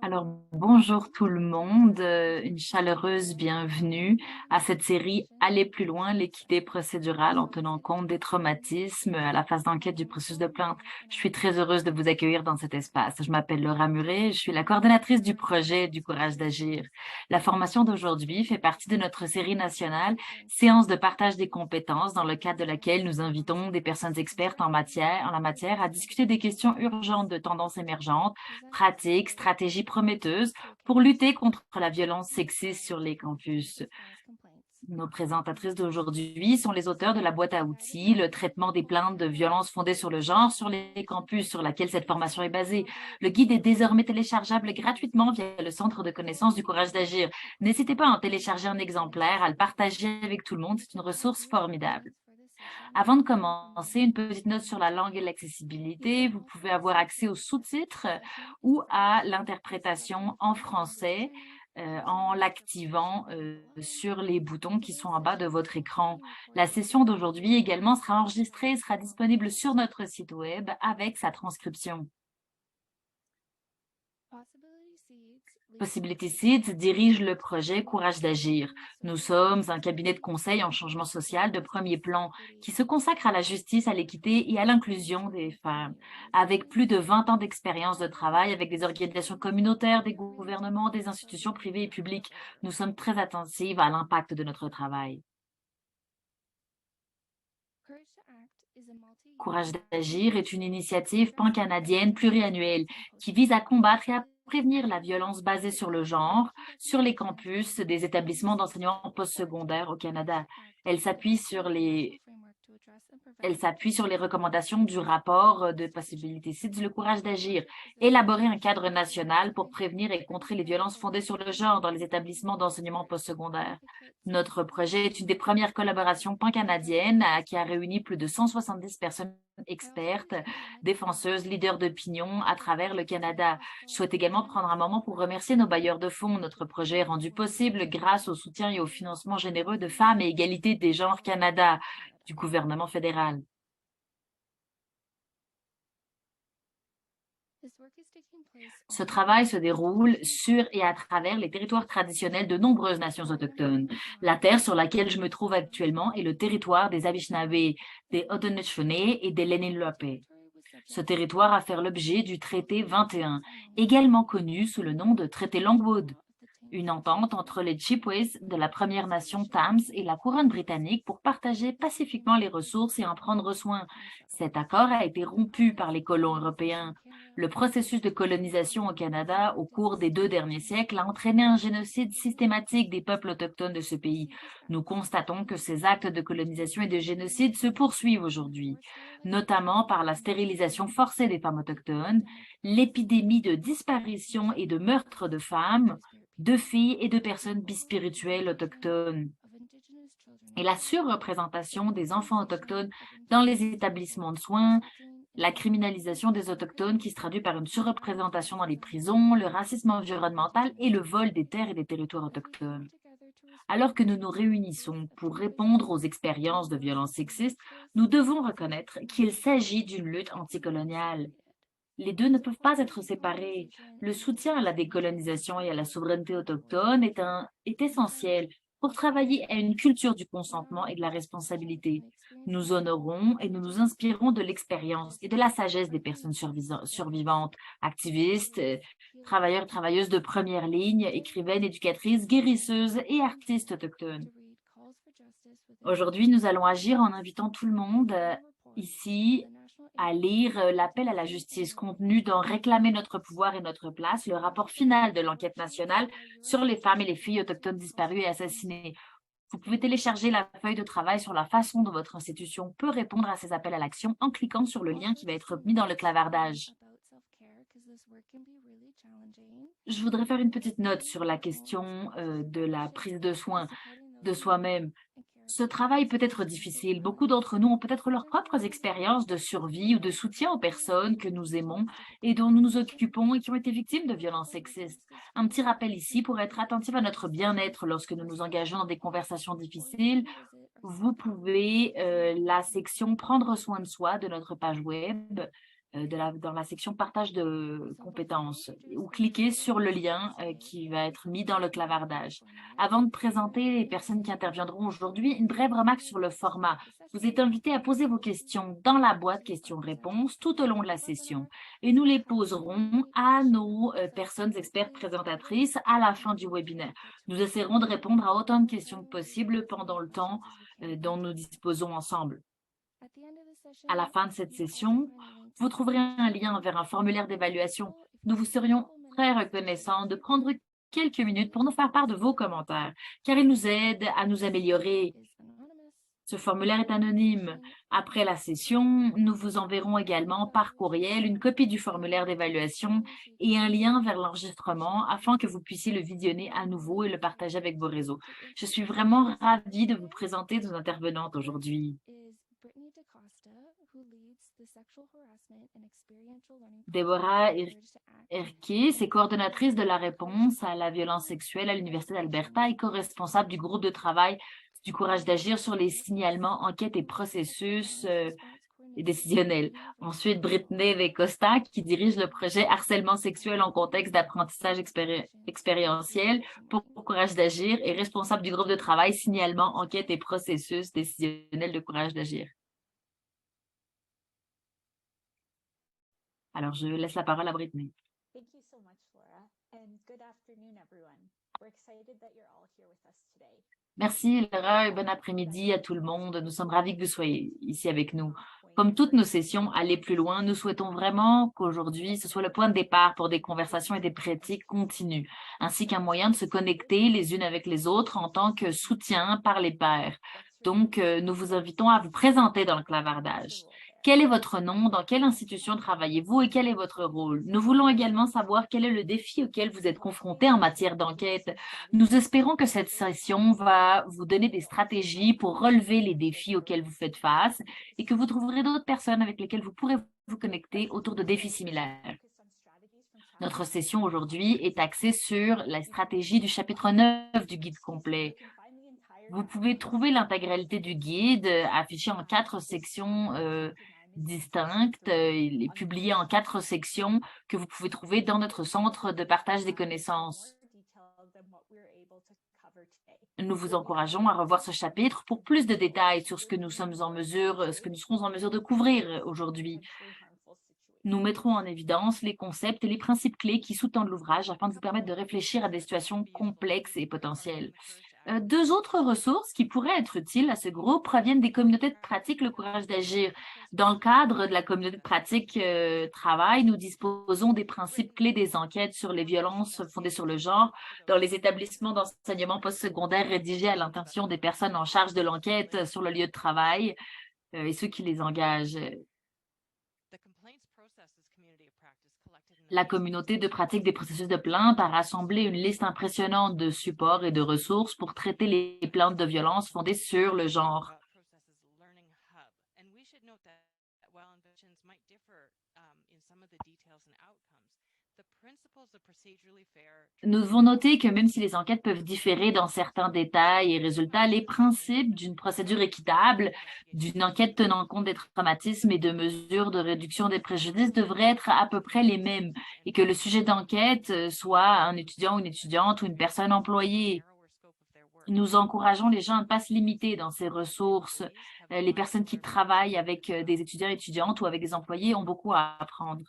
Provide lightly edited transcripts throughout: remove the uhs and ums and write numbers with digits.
Alors, bonjour tout le monde, une chaleureuse bienvenue à cette série Aller plus loin, l'équité procédurale en tenant compte des traumatismes à la phase d'enquête du processus de plainte. Je suis très heureuse de vous accueillir dans cet espace. Je m'appelle Laura Muret, je suis la coordonnatrice du projet du Courage d'agir. La formation d'aujourd'hui fait partie de notre série nationale Séance de partage des compétences dans le cadre de laquelle nous invitons des personnes expertes en la matière à discuter des questions urgentes de tendances émergentes, pratiques, stratégies prometteuses pour lutter contre la violence sexiste sur les campus. Nos présentatrices d'aujourd'hui sont les auteurs de la boîte à outils, le traitement des plaintes de violences fondées sur le genre sur les campus sur laquelle cette formation est basée. Le guide est désormais téléchargeable gratuitement via le Centre de connaissances du courage d'agir. N'hésitez pas à en télécharger un exemplaire, à le partager avec tout le monde. C'est une ressource formidable. Avant de commencer, une petite note sur la langue et l'accessibilité. Vous pouvez avoir accès aux sous-titres ou à l'interprétation en français en l'activant sur les boutons qui sont en bas de votre écran. La session d'aujourd'hui également sera enregistrée et sera disponible sur notre site web avec sa transcription. Possibility Seeds dirige le projet Courage d'agir. Nous sommes un cabinet de conseil en changement social de premier plan qui se consacre à la justice, à l'équité et à l'inclusion des femmes. Avec plus de 20 ans d'expérience de travail avec des organisations communautaires, des gouvernements, des institutions privées et publiques, nous sommes très attentifs à l'impact de notre travail. Courage d'agir est une initiative pan-canadienne pluriannuelle qui vise à combattre et à prévenir la violence basée sur le genre sur les campus des établissements d'enseignement postsecondaire au Canada. Elle s'appuie sur les recommandations du rapport de Possibility Seeds, le courage d'agir, élaborer un cadre national pour prévenir et contrer les violences fondées sur le genre dans les établissements d'enseignement postsecondaire. Notre projet est une des premières collaborations pan-canadiennes qui a réuni plus de 170 personnes expertes, défenseuses, leaders d'opinion à travers le Canada. Je souhaite également prendre un moment pour remercier nos bailleurs de fonds. Notre projet est rendu possible grâce au soutien et au financement généreux de Femmes et Égalité des genres Canada, du gouvernement fédéral. Ce travail se déroule sur et à travers les territoires traditionnels de nombreuses nations autochtones. La terre sur laquelle je me trouve actuellement est le territoire des Anishinaabe, des Haudenosaunee et des Lenni-Lenape. Ce territoire a fait l'objet du traité 21, également connu sous le nom de traité Longwood, une entente entre les Chippewas de la Première Nation Tams et la couronne britannique pour partager pacifiquement les ressources et en prendre soin. Cet accord a été rompu par les colons européens. Le processus de colonisation au Canada au cours des 2 derniers siècles a entraîné un génocide systématique des peuples autochtones de ce pays. Nous constatons que ces actes de colonisation et de génocide se poursuivent aujourd'hui, notamment par la stérilisation forcée des femmes autochtones, l'épidémie de disparition et de meurtre de femmes, de filles et de personnes bispirituelles autochtones et la surreprésentation des enfants autochtones dans les établissements de soins, la criminalisation des autochtones qui se traduit par une surreprésentation dans les prisons, le racisme environnemental et le vol des terres et des territoires autochtones. Alors que nous nous réunissons pour répondre aux expériences de violences sexistes, nous devons reconnaître qu'il s'agit d'une lutte anticoloniale. Les deux ne peuvent pas être séparés. Le soutien à la décolonisation et à la souveraineté autochtone est essentiel pour travailler à une culture du consentement et de la responsabilité. Nous honorons et nous nous inspirons de l'expérience et de la sagesse des personnes survivantes, activistes, travailleurs, travailleuses de première ligne, écrivaines, éducatrices, guérisseuses et artistes autochtones. Aujourd'hui, nous allons agir en invitant tout le monde ici à lire l'appel à la justice contenu dans Réclamer notre pouvoir et notre place, le rapport final de l'enquête nationale sur les femmes et les filles autochtones disparues et assassinées. Vous pouvez télécharger la feuille de travail sur la façon dont votre institution peut répondre à ces appels à l'action en cliquant sur le lien qui va être mis dans le clavardage. Je voudrais faire une petite note sur la question de la prise de soin de soi-même. Ce travail peut être difficile. Beaucoup d'entre nous ont peut-être leurs propres expériences de survie ou de soutien aux personnes que nous aimons et dont nous nous occupons et qui ont été victimes de violences sexistes. Un petit rappel ici pour être attentif à notre bien-être lorsque nous nous engageons dans des conversations difficiles. Vous pouvez, la section Prendre soin de soi de notre page web, dans la section partage de compétences ou cliquez sur le lien qui va être mis dans le clavardage. Avant de présenter les personnes qui interviendront aujourd'hui, une brève remarque sur le format. Vous êtes invité à poser vos questions dans la boîte questions-réponses tout au long de la session et nous les poserons à nos personnes expertes présentatrices à la fin du webinaire. Nous essaierons de répondre à autant de questions que possible pendant le temps dont nous disposons ensemble. À la fin de cette session, vous trouverez un lien vers un formulaire d'évaluation. Nous vous serions très reconnaissants de prendre quelques minutes pour nous faire part de vos commentaires, car ils nous aident à nous améliorer. Ce formulaire est anonyme. Après la session, nous vous enverrons également par courriel une copie du formulaire d'évaluation et un lien vers l'enregistrement afin que vous puissiez le visionner à nouveau et le partager avec vos réseaux. Je suis vraiment ravie de vous présenter nos intervenantes aujourd'hui. Deborah Erke, c'est coordonnatrice de la réponse à la violence sexuelle à l'Université d'Alberta et co-responsable du groupe de travail du courage d'agir sur les signalements, enquêtes et processus décisionnels. Ensuite, Brittany De Costa, qui dirige le projet Harcèlement sexuel en contexte d'apprentissage expérientiel pour Courage d'agir et responsable du groupe de travail signalement, enquêtes et processus décisionnels de Courage d'agir. Alors, je laisse la parole à Brittany. Thank you so much, Laura, and good afternoon, everyone. We're excited that you're all here with us today. Merci, Laura, et bon après-midi à tout le monde. Nous sommes ravis que vous soyez ici avec nous. Comme toutes nos sessions, aller plus loin, nous souhaitons vraiment qu'aujourd'hui, ce soit le point de départ pour des conversations et des pratiques continues, ainsi qu'un moyen de se connecter les unes avec les autres en tant que soutien par les pairs. Donc, nous vous invitons à vous présenter dans le clavardage. Quel est votre nom? Dans quelle institution travaillez-vous et quel est votre rôle? Nous voulons également savoir quel est le défi auquel vous êtes confronté en matière d'enquête. Nous espérons que cette session va vous donner des stratégies pour relever les défis auxquels vous faites face et que vous trouverez d'autres personnes avec lesquelles vous pourrez vous connecter autour de défis similaires. Notre session aujourd'hui est axée sur la stratégie du chapitre 9 du guide complet. Vous pouvez trouver l'intégralité du guide affiché en 4 sections distinctes. Il est publié en 4 sections que vous pouvez trouver dans notre centre de partage des connaissances. Nous vous encourageons à revoir ce chapitre pour plus de détails sur ce que nous serons en mesure de couvrir aujourd'hui. Nous mettrons en évidence les concepts et les principes clés qui sous-tendent l'ouvrage afin de vous permettre de réfléchir à des situations complexes et potentielles. 2 autres ressources qui pourraient être utiles à ce groupe proviennent des communautés de pratique Le Courage d'agir. Dans le cadre de la communauté de pratique travail, nous disposons des principes clés des enquêtes sur les violences fondées sur le genre dans les établissements d'enseignement postsecondaire rédigés à l'intention des personnes en charge de l'enquête sur le lieu de travail et ceux qui les engagent. La communauté de pratique des processus de plainte a rassemblé une liste impressionnante de supports et de ressources pour traiter les plaintes de violence fondées sur le genre. Nous devons noter que même si les enquêtes peuvent différer dans certains détails et résultats, les principes d'une procédure équitable, d'une enquête tenant compte des traumatismes et de mesures de réduction des préjudices devraient être à peu près les mêmes et que le sujet d'enquête soit un étudiant ou une étudiante ou une personne employée. Nous encourageons les gens à ne pas se limiter dans ces ressources. Les personnes qui travaillent avec des étudiants et étudiantes ou avec des employés ont beaucoup à apprendre.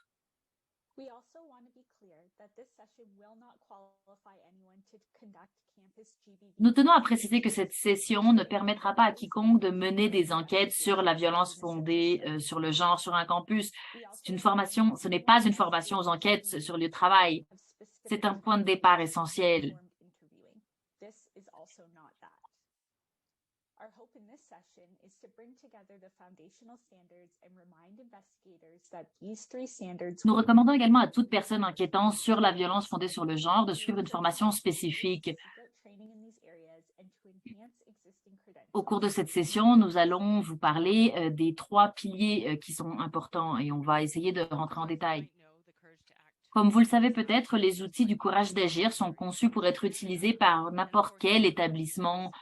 Nous tenons à préciser que cette session ne permettra pas à quiconque de mener des enquêtes sur la violence fondée sur le genre sur un campus. Ce n'est pas une formation aux enquêtes sur le lieu de travail. C'est un point de départ essentiel. Nous recommandons également à toute personne enquêtant sur la violence fondée sur le genre de suivre une formation spécifique. Au cours de cette session, nous allons vous parler des 3 piliers qui sont importants et on va essayer de rentrer en détail. Comme vous le savez peut-être, les outils du courage d'agir sont conçus pour être utilisés par n'importe quel établissement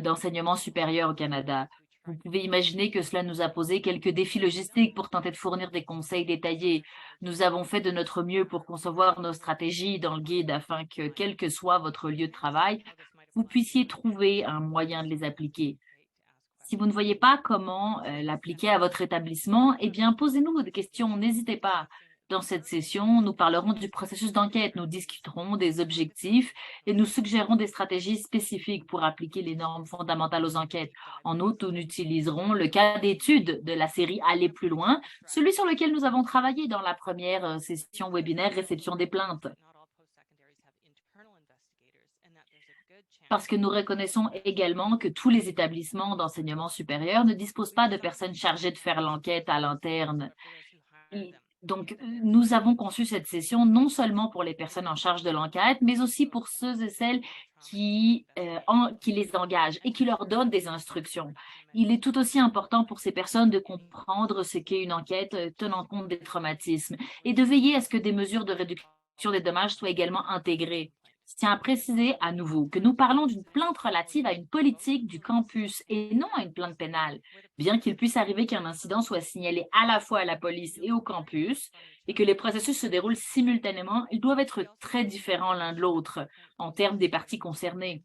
d'enseignement supérieur au Canada. Vous pouvez imaginer que cela nous a posé quelques défis logistiques pour tenter de fournir des conseils détaillés. Nous avons fait de notre mieux pour concevoir nos stratégies dans le guide afin que, quel que soit votre lieu de travail, vous puissiez trouver un moyen de les appliquer. Si vous ne voyez pas comment l'appliquer à votre établissement, eh bien, posez-nous des questions, n'hésitez pas. Dans cette session, nous parlerons du processus d'enquête, nous discuterons des objectifs et nous suggérons des stratégies spécifiques pour appliquer les normes fondamentales aux enquêtes. En outre, nous utiliserons le cas d'étude de la série Aller plus loin, celui sur lequel nous avons travaillé dans la première session webinaire réception des plaintes. Parce que nous reconnaissons également que tous les établissements d'enseignement supérieur ne disposent pas de personnes chargées de faire l'enquête à l'interne. Donc, nous avons conçu cette session non seulement pour les personnes en charge de l'enquête, mais aussi pour ceux et celles qui les engagent et qui leur donnent des instructions. Il est tout aussi important pour ces personnes de comprendre ce qu'est une enquête tenant compte des traumatismes et de veiller à ce que des mesures de réduction des dommages soient également intégrées. Je tiens à préciser à nouveau que nous parlons d'une plainte relative à une politique du campus et non à une plainte pénale. Bien qu'il puisse arriver qu'un incident soit signalé à la fois à la police et au campus et que les processus se déroulent simultanément, ils doivent être très différents l'un de l'autre en termes des parties concernées.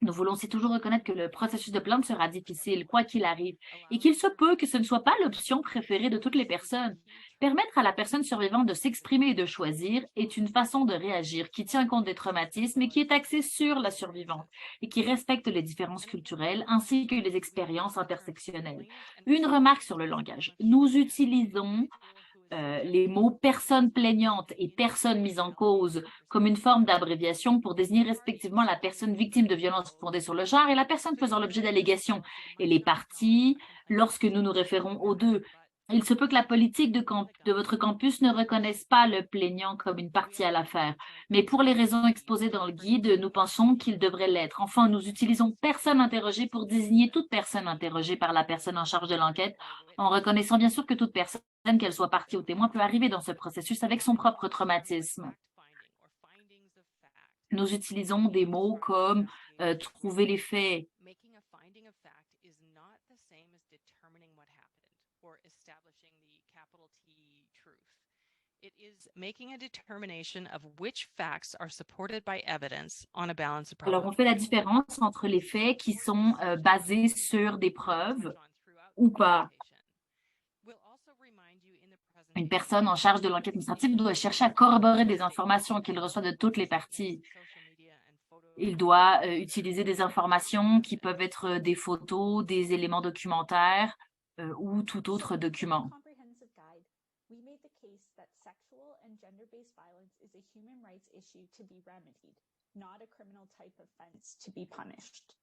Nous voulons aussi toujours reconnaître que le processus de plainte sera difficile, quoi qu'il arrive, et qu'il se peut que ce ne soit pas l'option préférée de toutes les personnes. Permettre à la personne survivante de s'exprimer et de choisir est une façon de réagir qui tient compte des traumatismes et qui est axée sur la survivante et qui respecte les différences culturelles ainsi que les expériences intersectionnelles. Une remarque sur le langage. Nous utilisons les mots personne plaignante et personne mise en cause comme une forme d'abréviation pour désigner respectivement la personne victime de violences fondées sur le genre et la personne faisant l'objet d'allégations. Et les parties, lorsque nous nous référons aux deux, il se peut que la politique de votre campus ne reconnaisse pas le plaignant comme une partie à l'affaire, mais pour les raisons exposées dans le guide, nous pensons qu'il devrait l'être. Enfin, nous utilisons personne interrogée pour désigner toute personne interrogée par la personne en charge de l'enquête, en reconnaissant bien sûr que toute personne, qu'elle soit partie ou témoin, peut arriver dans ce processus avec son propre traumatisme. Nous utilisons des mots comme trouver les faits. It is making a determination of which facts are supported by evidence on a balance of Alors, on fait la différence entre les faits qui sont basés sur des preuves ou pas. Une personne en charge de l'enquête administrative doit chercher à corroborer des informations qu'il reçoit de toutes les parties. Il doit utiliser des informations qui peuvent être des photos, des éléments documentaires ou tout autre document. We made the case that sexual and gender-based violence is a human rights issue to be remedied, not a criminal type offense to be punished,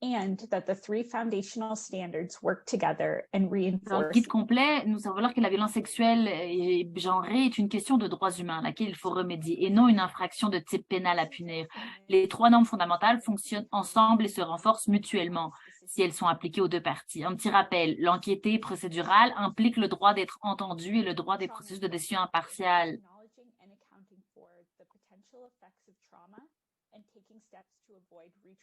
and that the three foundational standards work together and Dans le reinforce. guide complet, nous savons que la violence sexuelle et genrée est une question de droits humains à laquelle il faut remédier et non une infraction de type pénal à punir. Les trois normes fondamentales fonctionnent ensemble et se renforcent mutuellement si elles sont appliquées aux deux parties. Un petit rappel, l'enquêté procédural implique le droit d'être entendu et le droit des processus de décision impartiale.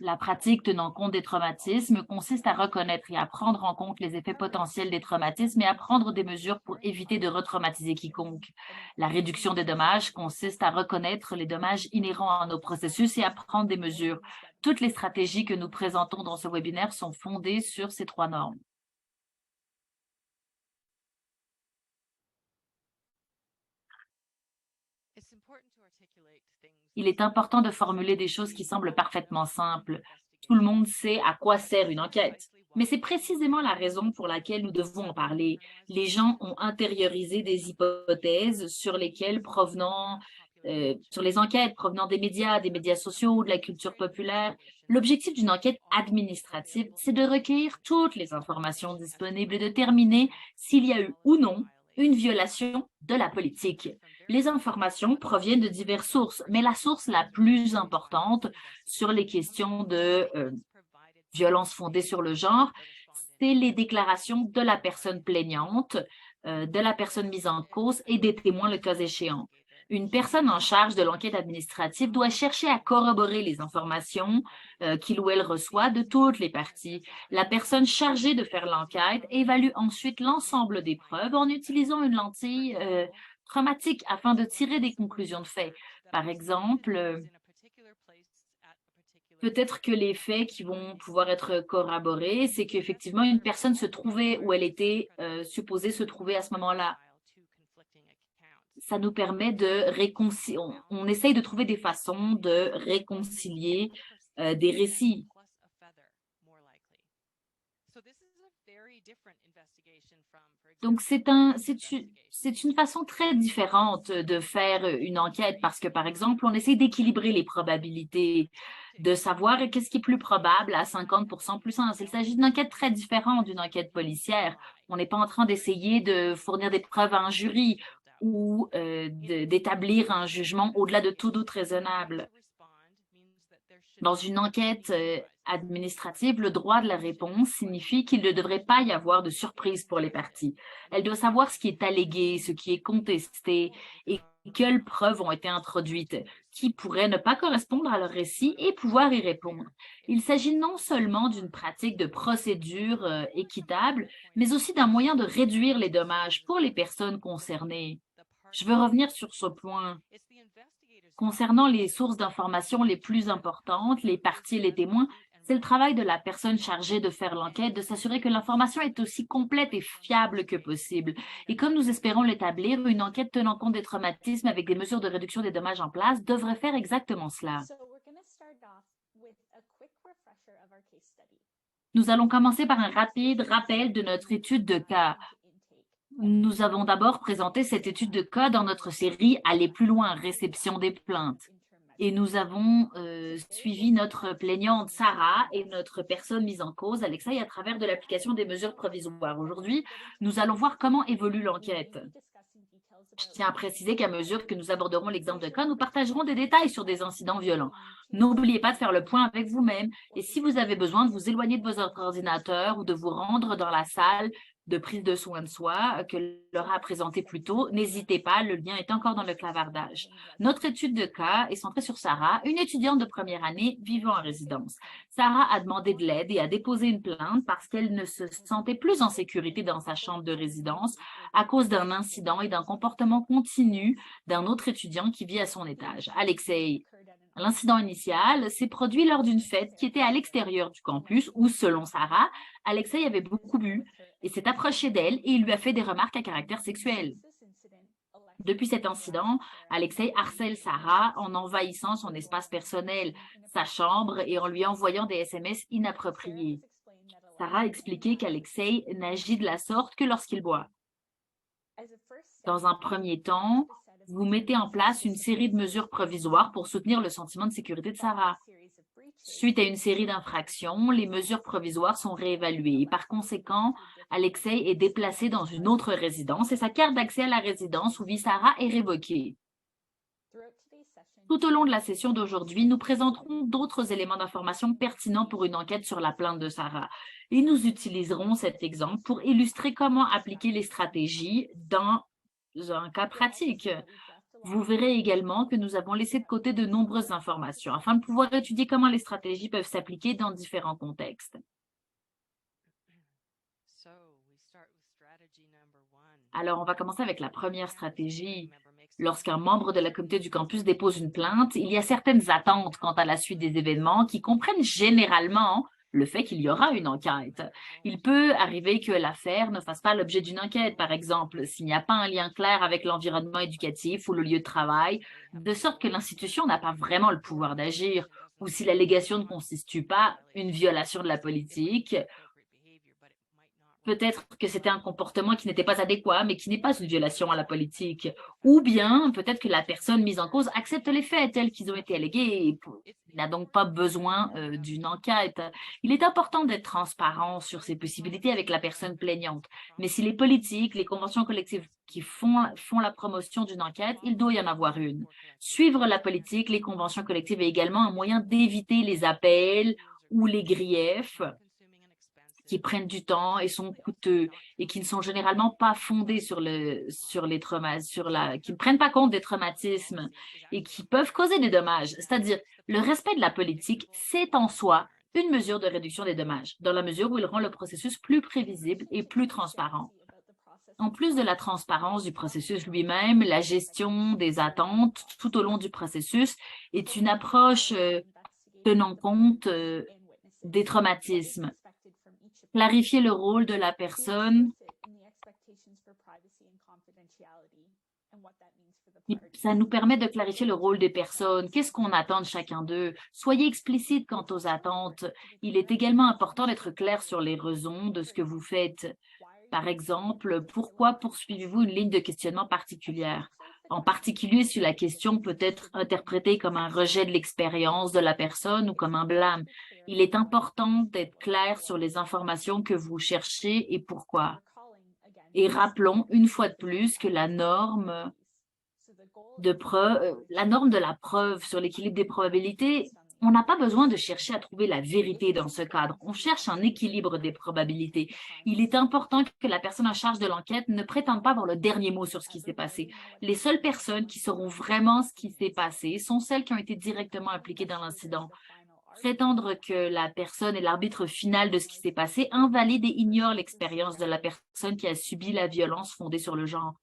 La pratique tenant compte des traumatismes consiste à reconnaître et à prendre en compte les effets potentiels des traumatismes et à prendre des mesures pour éviter de retraumatiser quiconque. La réduction des dommages consiste à reconnaître les dommages inhérents à nos processus et à prendre des mesures. Toutes les stratégies que nous présentons dans ce webinaire sont fondées sur ces trois normes. Il est important de formuler des choses qui semblent parfaitement simples. Tout le monde sait à quoi sert une enquête. Mais c'est précisément la raison pour laquelle nous devons en parler. Les gens ont intériorisé des hypothèses sur lesquelles sur les enquêtes provenant des médias sociaux, de la culture populaire. L'objectif d'une enquête administrative, c'est de recueillir toutes les informations disponibles et de déterminer s'il y a eu ou non une violation de la politique. Les informations proviennent de diverses sources, mais la source la plus importante sur les questions de violence fondée sur le genre, c'est les déclarations de la personne plaignante, de la personne mise en cause et des témoins le cas échéant. Une personne en charge de l'enquête administrative doit chercher à corroborer les informations qu'il ou elle reçoit de toutes les parties. La personne chargée de faire l'enquête évalue ensuite l'ensemble des preuves en utilisant une lentille chromatique afin de tirer des conclusions de fait. Par exemple, peut-être que les faits qui vont pouvoir être corroborés, c'est qu'effectivement, une personne se trouvait où elle était supposée se trouver à ce moment-là. Ça nous permet de réconcilier, on essaye de trouver des façons de réconcilier des récits. Donc, c'est une façon très différente de faire une enquête parce que, par exemple, on essaie d'équilibrer les probabilités, de savoir qu'est-ce qui est plus probable à 50% plus 1. Il s'agit d'une enquête très différente d'une enquête policière. On n'est pas en train d'essayer de fournir des preuves à un jury ou d'établir un jugement au-delà de tout doute raisonnable. Dans une enquête administrative, le droit de la réponse signifie qu'il ne devrait pas y avoir de surprise pour les parties. Elle doit savoir ce qui est allégué, ce qui est contesté et quelles preuves ont été introduites, qui pourraient ne pas correspondre à leur récit et pouvoir y répondre. Il s'agit non seulement d'une pratique de procédure équitable, mais aussi d'un moyen de réduire les dommages pour les personnes concernées. Je veux revenir sur ce point. Concernant les sources d'information les plus importantes, les parties et les témoins, c'est le travail de la personne chargée de faire l'enquête, de s'assurer que l'information est aussi complète et fiable que possible. Et comme nous espérons l'établir, une enquête tenant compte des traumatismes avec des mesures de réduction des dommages en place devrait faire exactement cela. Nous allons commencer par un rapide rappel de notre étude de cas. Nous avons d'abord présenté cette étude de cas dans notre série « Aller plus loin, réception des plaintes ». Et nous avons suivi notre plaignante Sarah et notre personne mise en cause, Alexei, à travers de l'application des mesures provisoires. Aujourd'hui, nous allons voir comment évolue l'enquête. Je tiens à préciser qu'à mesure que nous aborderons l'exemple de cas, nous partagerons des détails sur des incidents violents. N'oubliez pas de faire le point avec vous-même et si vous avez besoin de vous éloigner de vos ordinateurs ou de vous rendre dans la salle de prise de soin de soi que Laura a présenté plus tôt, n'hésitez pas, le lien est encore dans le clavardage. Notre étude de cas est centrée sur Sarah, une étudiante de première année vivant en résidence. Sarah a demandé de l'aide et a déposé une plainte parce qu'elle ne se sentait plus en sécurité dans sa chambre de résidence à cause d'un incident et d'un comportement continu d'un autre étudiant qui vit à son étage, Alexei. L'incident initial s'est produit lors d'une fête qui était à l'extérieur du campus où, selon Sarah, Alexei avait beaucoup bu et s'est approché d'elle et il lui a fait des remarques à caractère sexuel. Depuis cet incident, Alexei harcèle Sarah en envahissant son espace personnel, sa chambre et en lui envoyant des SMS inappropriés. Sarah a expliqué qu'Alexei n'agit de la sorte que lorsqu'il boit. Dans un premier temps, vous mettez en place une série de mesures provisoires pour soutenir le sentiment de sécurité de Sarah. Suite à une série d'infractions, les mesures provisoires sont réévaluées et par conséquent, Alexei est déplacé dans une autre résidence et sa carte d'accès à la résidence où vit Sarah est révoquée. Tout au long de la session d'aujourd'hui, nous présenterons d'autres éléments d'information pertinents pour une enquête sur la plainte de Sarah et nous utiliserons cet exemple pour illustrer comment appliquer les stratégies dans un cas pratique. Vous verrez également que nous avons laissé de côté de nombreuses informations afin de pouvoir étudier comment les stratégies peuvent s'appliquer dans différents contextes. Alors, on va commencer avec la première stratégie. Lorsqu'un membre de la communauté du campus dépose une plainte, il y a certaines attentes quant à la suite des événements qui comprennent généralement le fait qu'il y aura une enquête. Il peut arriver que l'affaire ne fasse pas l'objet d'une enquête, par exemple, s'il n'y a pas un lien clair avec l'environnement éducatif ou le lieu de travail, de sorte que l'institution n'a pas vraiment le pouvoir d'agir, ou si l'allégation ne constitue pas une violation de la politique. Peut-être que c'était un comportement qui n'était pas adéquat, mais qui n'est pas une violation à la politique. Ou bien, peut-être que la personne mise en cause accepte les faits tels qu'ils ont été allégués et n'a donc pas besoin d'une enquête. Il est important d'être transparent sur ces possibilités avec la personne plaignante. Mais si les politiques, les conventions collectives qui font la promotion d'une enquête, il doit y en avoir une. Suivre la politique, les conventions collectives est également un moyen d'éviter les appels ou les griefs qui prennent du temps et sont coûteux et qui ne sont généralement pas fondés sur les traumas, qui ne prennent pas compte des traumatismes et qui peuvent causer des dommages. C'est-à-dire, le respect de la politique, c'est en soi une mesure de réduction des dommages, dans la mesure où il rend le processus plus prévisible et plus transparent. En plus de la transparence du processus lui-même, la gestion des attentes tout au long du processus est une approche tenant compte des traumatismes. Clarifier le rôle de la personne, ça nous permet de clarifier le rôle des personnes. Qu'est-ce qu'on attend de chacun d'eux? Soyez explicite quant aux attentes. Il est également important d'être clair sur les raisons de ce que vous faites. Par exemple, pourquoi poursuivez-vous une ligne de questionnement particulière? En particulier si la question peut être interprétée comme un rejet de l'expérience de la personne ou comme un blâme. Il est important d'être clair sur les informations que vous cherchez et pourquoi. Et rappelons une fois de plus que la norme de la preuve sur l'équilibre des probabilités, on n'a pas besoin de chercher à trouver la vérité dans ce cadre. On cherche un équilibre des probabilités. Il est important que la personne en charge de l'enquête ne prétende pas avoir le dernier mot sur ce qui s'est passé. Les seules personnes qui sauront vraiment ce qui s'est passé sont celles qui ont été directement impliquées dans l'incident. Prétendre que la personne est l'arbitre final de ce qui s'est passé invalide et ignore l'expérience de la personne qui a subi la violence fondée sur le genre.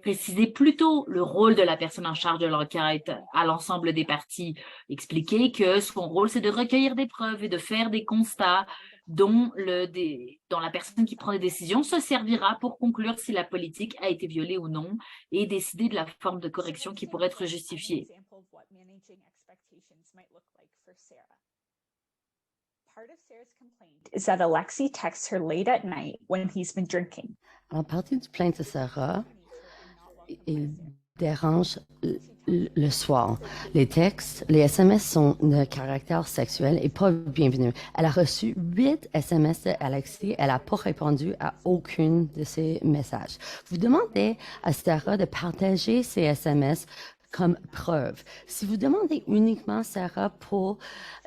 Précisez plutôt le rôle de la personne en charge de l'enquête à l'ensemble des parties. Expliquez que son rôle, c'est de recueillir des preuves et de faire des constats dont la personne qui prend des décisions se servira pour conclure si la politique a été violée ou non et décider de la forme de correction qui pourrait être justifiée. Is that Alexei texts her late at night when he's been drinking. En partie du plainte de Sarah, il dérange le soir. Les textes, les SMS sont de caractère sexuel et pas bienvenus. Elle a reçu 8 SMS de Alexei. Elle n'a pas répondu à aucun de ces messages. Vous demandez à Sarah de partager ces SMS comme preuve. Si vous demandez uniquement Sarah pour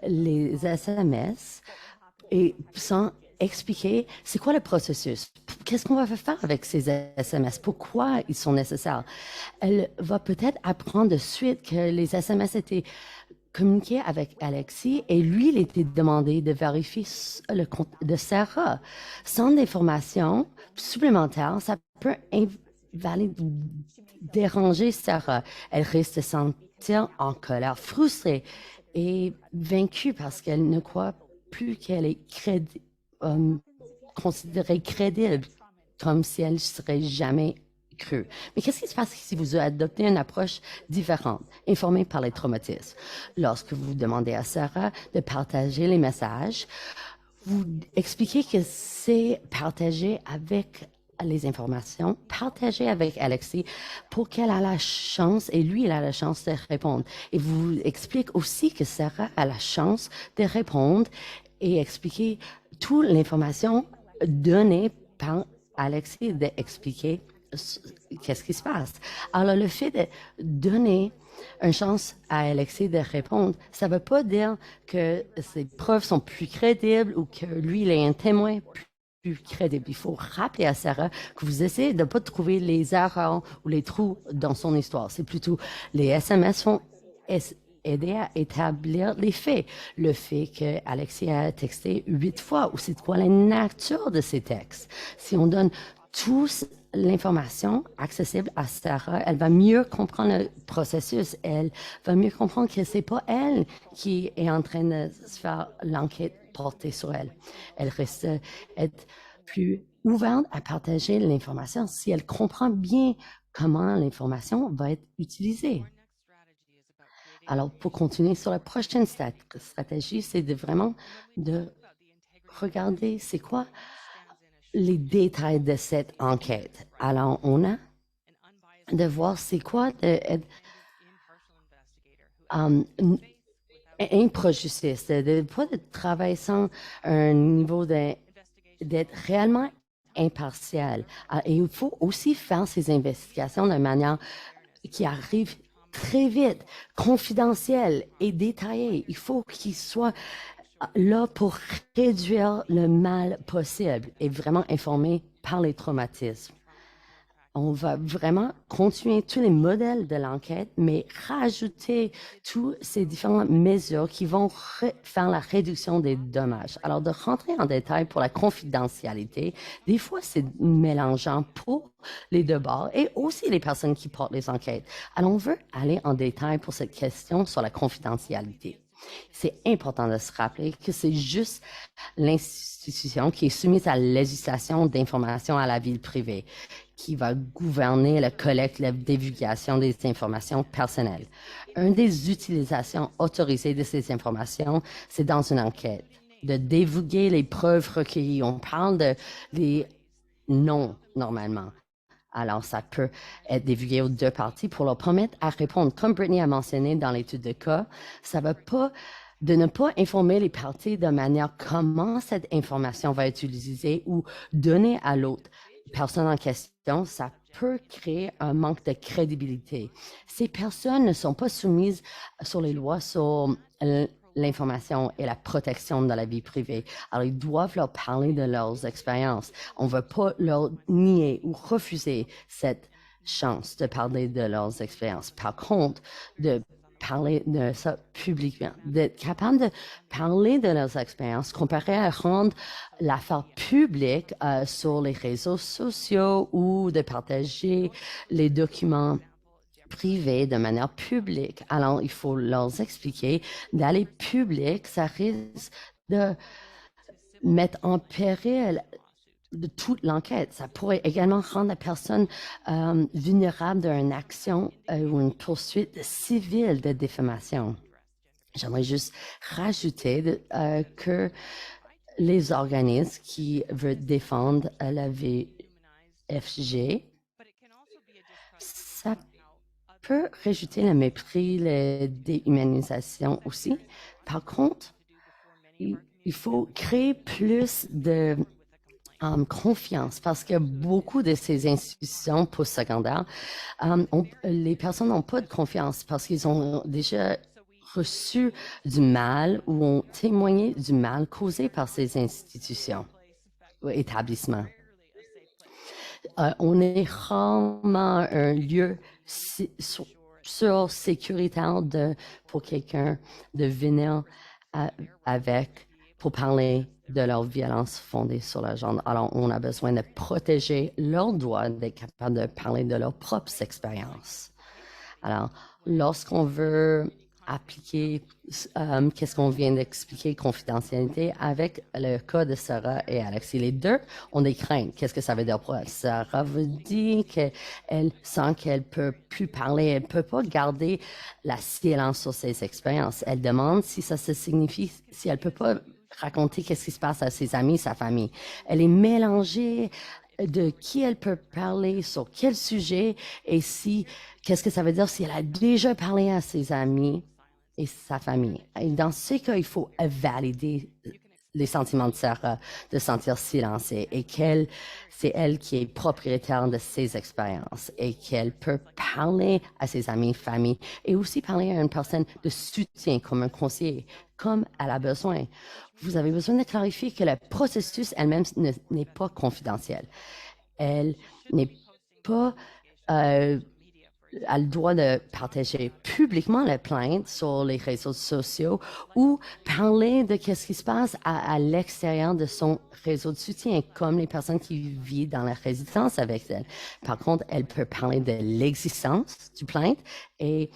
les SMS et sans expliquer c'est quoi le processus, qu'est-ce qu'on va faire avec ces SMS, pourquoi ils sont nécessaires, elle va peut-être apprendre de suite que les SMS étaient communiqués avec Alexei et lui, il était demandé de vérifier le compte de Sarah. Sans information supplémentaire, ça peut déranger Sarah. Elle risque de se sentir en colère, frustrée et vaincue parce qu'elle ne croit plus qu'elle est considérée crédible, comme si elle ne serait jamais crue. Mais qu'est-ce qui se passe si vous adoptez une approche différente, informée par les traumatismes? Lorsque vous demandez à Sarah de partager les messages, vous expliquez que c'est partagé avec les informations, partagées avec Alexei pour qu'elle a la chance, et lui, il a la chance de répondre. Et vous expliquez aussi que Sarah a la chance de répondre et expliquer toute l'information donnée par Alexei, d'expliquer qu'est-ce qui se passe. Alors, le fait de donner une chance à Alexei de répondre, ça ne veut pas dire que ses preuves sont plus crédibles ou que lui, il est un témoin plus crédible. Il faut rappeler à Sarah que vous essayez de ne pas trouver les erreurs ou les trous dans son histoire. C'est plutôt les SMS vont aider à établir les faits. Le fait que Alexei a texté 8 fois, ou c'est quoi la nature de ces textes. Si on donne toute l'information accessible à Sarah, elle va mieux comprendre le processus. Elle va mieux comprendre que c'est pas elle qui est en train de se faire l'enquête portée sur elle. Elle risque d'être plus ouverte à partager l'information si elle comprend bien comment l'information va être utilisée. Alors, pour continuer sur la prochaine stratégie, c'est vraiment de regarder c'est quoi les détails de cette enquête. Alors, on a de voir c'est quoi d'être improjudiciste, de pas de travailler sans un niveau d'être réellement impartial. Et il faut aussi faire ces investigations de manière qui arrive très vite, confidentielle et détaillée. Il faut qu'il soit là pour réduire le mal possible et vraiment informer par les traumatismes. On va vraiment continuer tous les modèles de l'enquête, mais rajouter toutes ces différentes mesures qui vont faire la réduction des dommages. Alors, de rentrer en détail pour la confidentialité, des fois, c'est mélangeant pour les deux bords et aussi les personnes qui portent les enquêtes. Alors, on veut aller en détail pour cette question sur la confidentialité. C'est important de se rappeler que c'est juste l'institution qui est soumise à la législation d'information à la vie privée qui va gouverner la collecte, la divulgation des informations personnelles. Une des utilisations autorisées de ces informations, c'est dans une enquête, de divulguer les preuves recueillies. On parle de les noms normalement. Alors, ça peut être divulgué aux deux parties pour leur permettre à répondre. Comme Brittany a mentionné dans l'étude de cas, ça ne veut pas de ne pas informer les parties de manière comment cette information va être utilisée ou donnée à l'autre personne en question, ça peut créer un manque de crédibilité. Ces personnes ne sont pas soumises sur les lois sur l'information et la protection de la vie privée. Alors, ils doivent leur parler de leurs expériences. On ne veut pas leur nier ou refuser cette chance de parler de leurs expériences. Par contre, de parler de ça publiquement, d'être capable de parler de leurs expériences comparé à rendre l'affaire publique sur les réseaux sociaux ou de partager les documents privés de manière publique. Alors, il faut leur expliquer d'aller public, ça risque de mettre en péril de toute l'enquête. Ça pourrait également rendre la personne vulnérable d'une action ou une poursuite civile de diffamation. J'aimerais juste rajouter que les organismes qui veulent défendre la VFG, ça peut rajouter le mépris, la déshumanisation aussi. Par contre, il faut créer plus de confiance parce que beaucoup de ces institutions postsecondaires, les personnes n'ont pas de confiance parce qu'ils ont déjà reçu du mal ou ont témoigné du mal causé par ces institutions ou établissements. On est rarement un lieu sûr, sécuritaire pour quelqu'un de venir pour parler de leur violence fondée sur le genre. Alors, on a besoin de protéger leurs droits, d'être capable de parler de leurs propres expériences. Alors, lorsqu'on veut appliquer qu'est-ce qu'on vient d'expliquer, confidentialité, avec le cas de Sarah et Alexis, les deux ont des craintes. Qu'est-ce que ça veut dire pour elle? Sarah veut dire qu'elle sent qu'elle peut plus parler, elle peut pas garder la silence sur ses expériences. Elle demande si ça se signifie, si elle peut pas raconter qu'est-ce qui se passe à ses amis, sa famille. Elle est mélangée de qui elle peut parler, sur quel sujet, et qu'est-ce que ça veut dire si elle a déjà parlé à ses amis et sa famille. Et dans ces cas, il faut valider les sentiments de Sarah, de sentir silencée, et c'est elle qui est propriétaire de ses expériences et qu'elle peut parler à ses amis, famille, et aussi parler à une personne de soutien comme un conseiller, comme elle a besoin. Vous avez besoin de clarifier que le processus elle-même n'est pas confidentiel. Elle n'est pas a le droit de partager publiquement la plainte sur les réseaux sociaux ou parler de ce qui se passe à l'extérieur de son réseau de soutien, comme les personnes qui vivent dans la résidence avec elle. Par contre, elle peut parler de l'existence du plainte et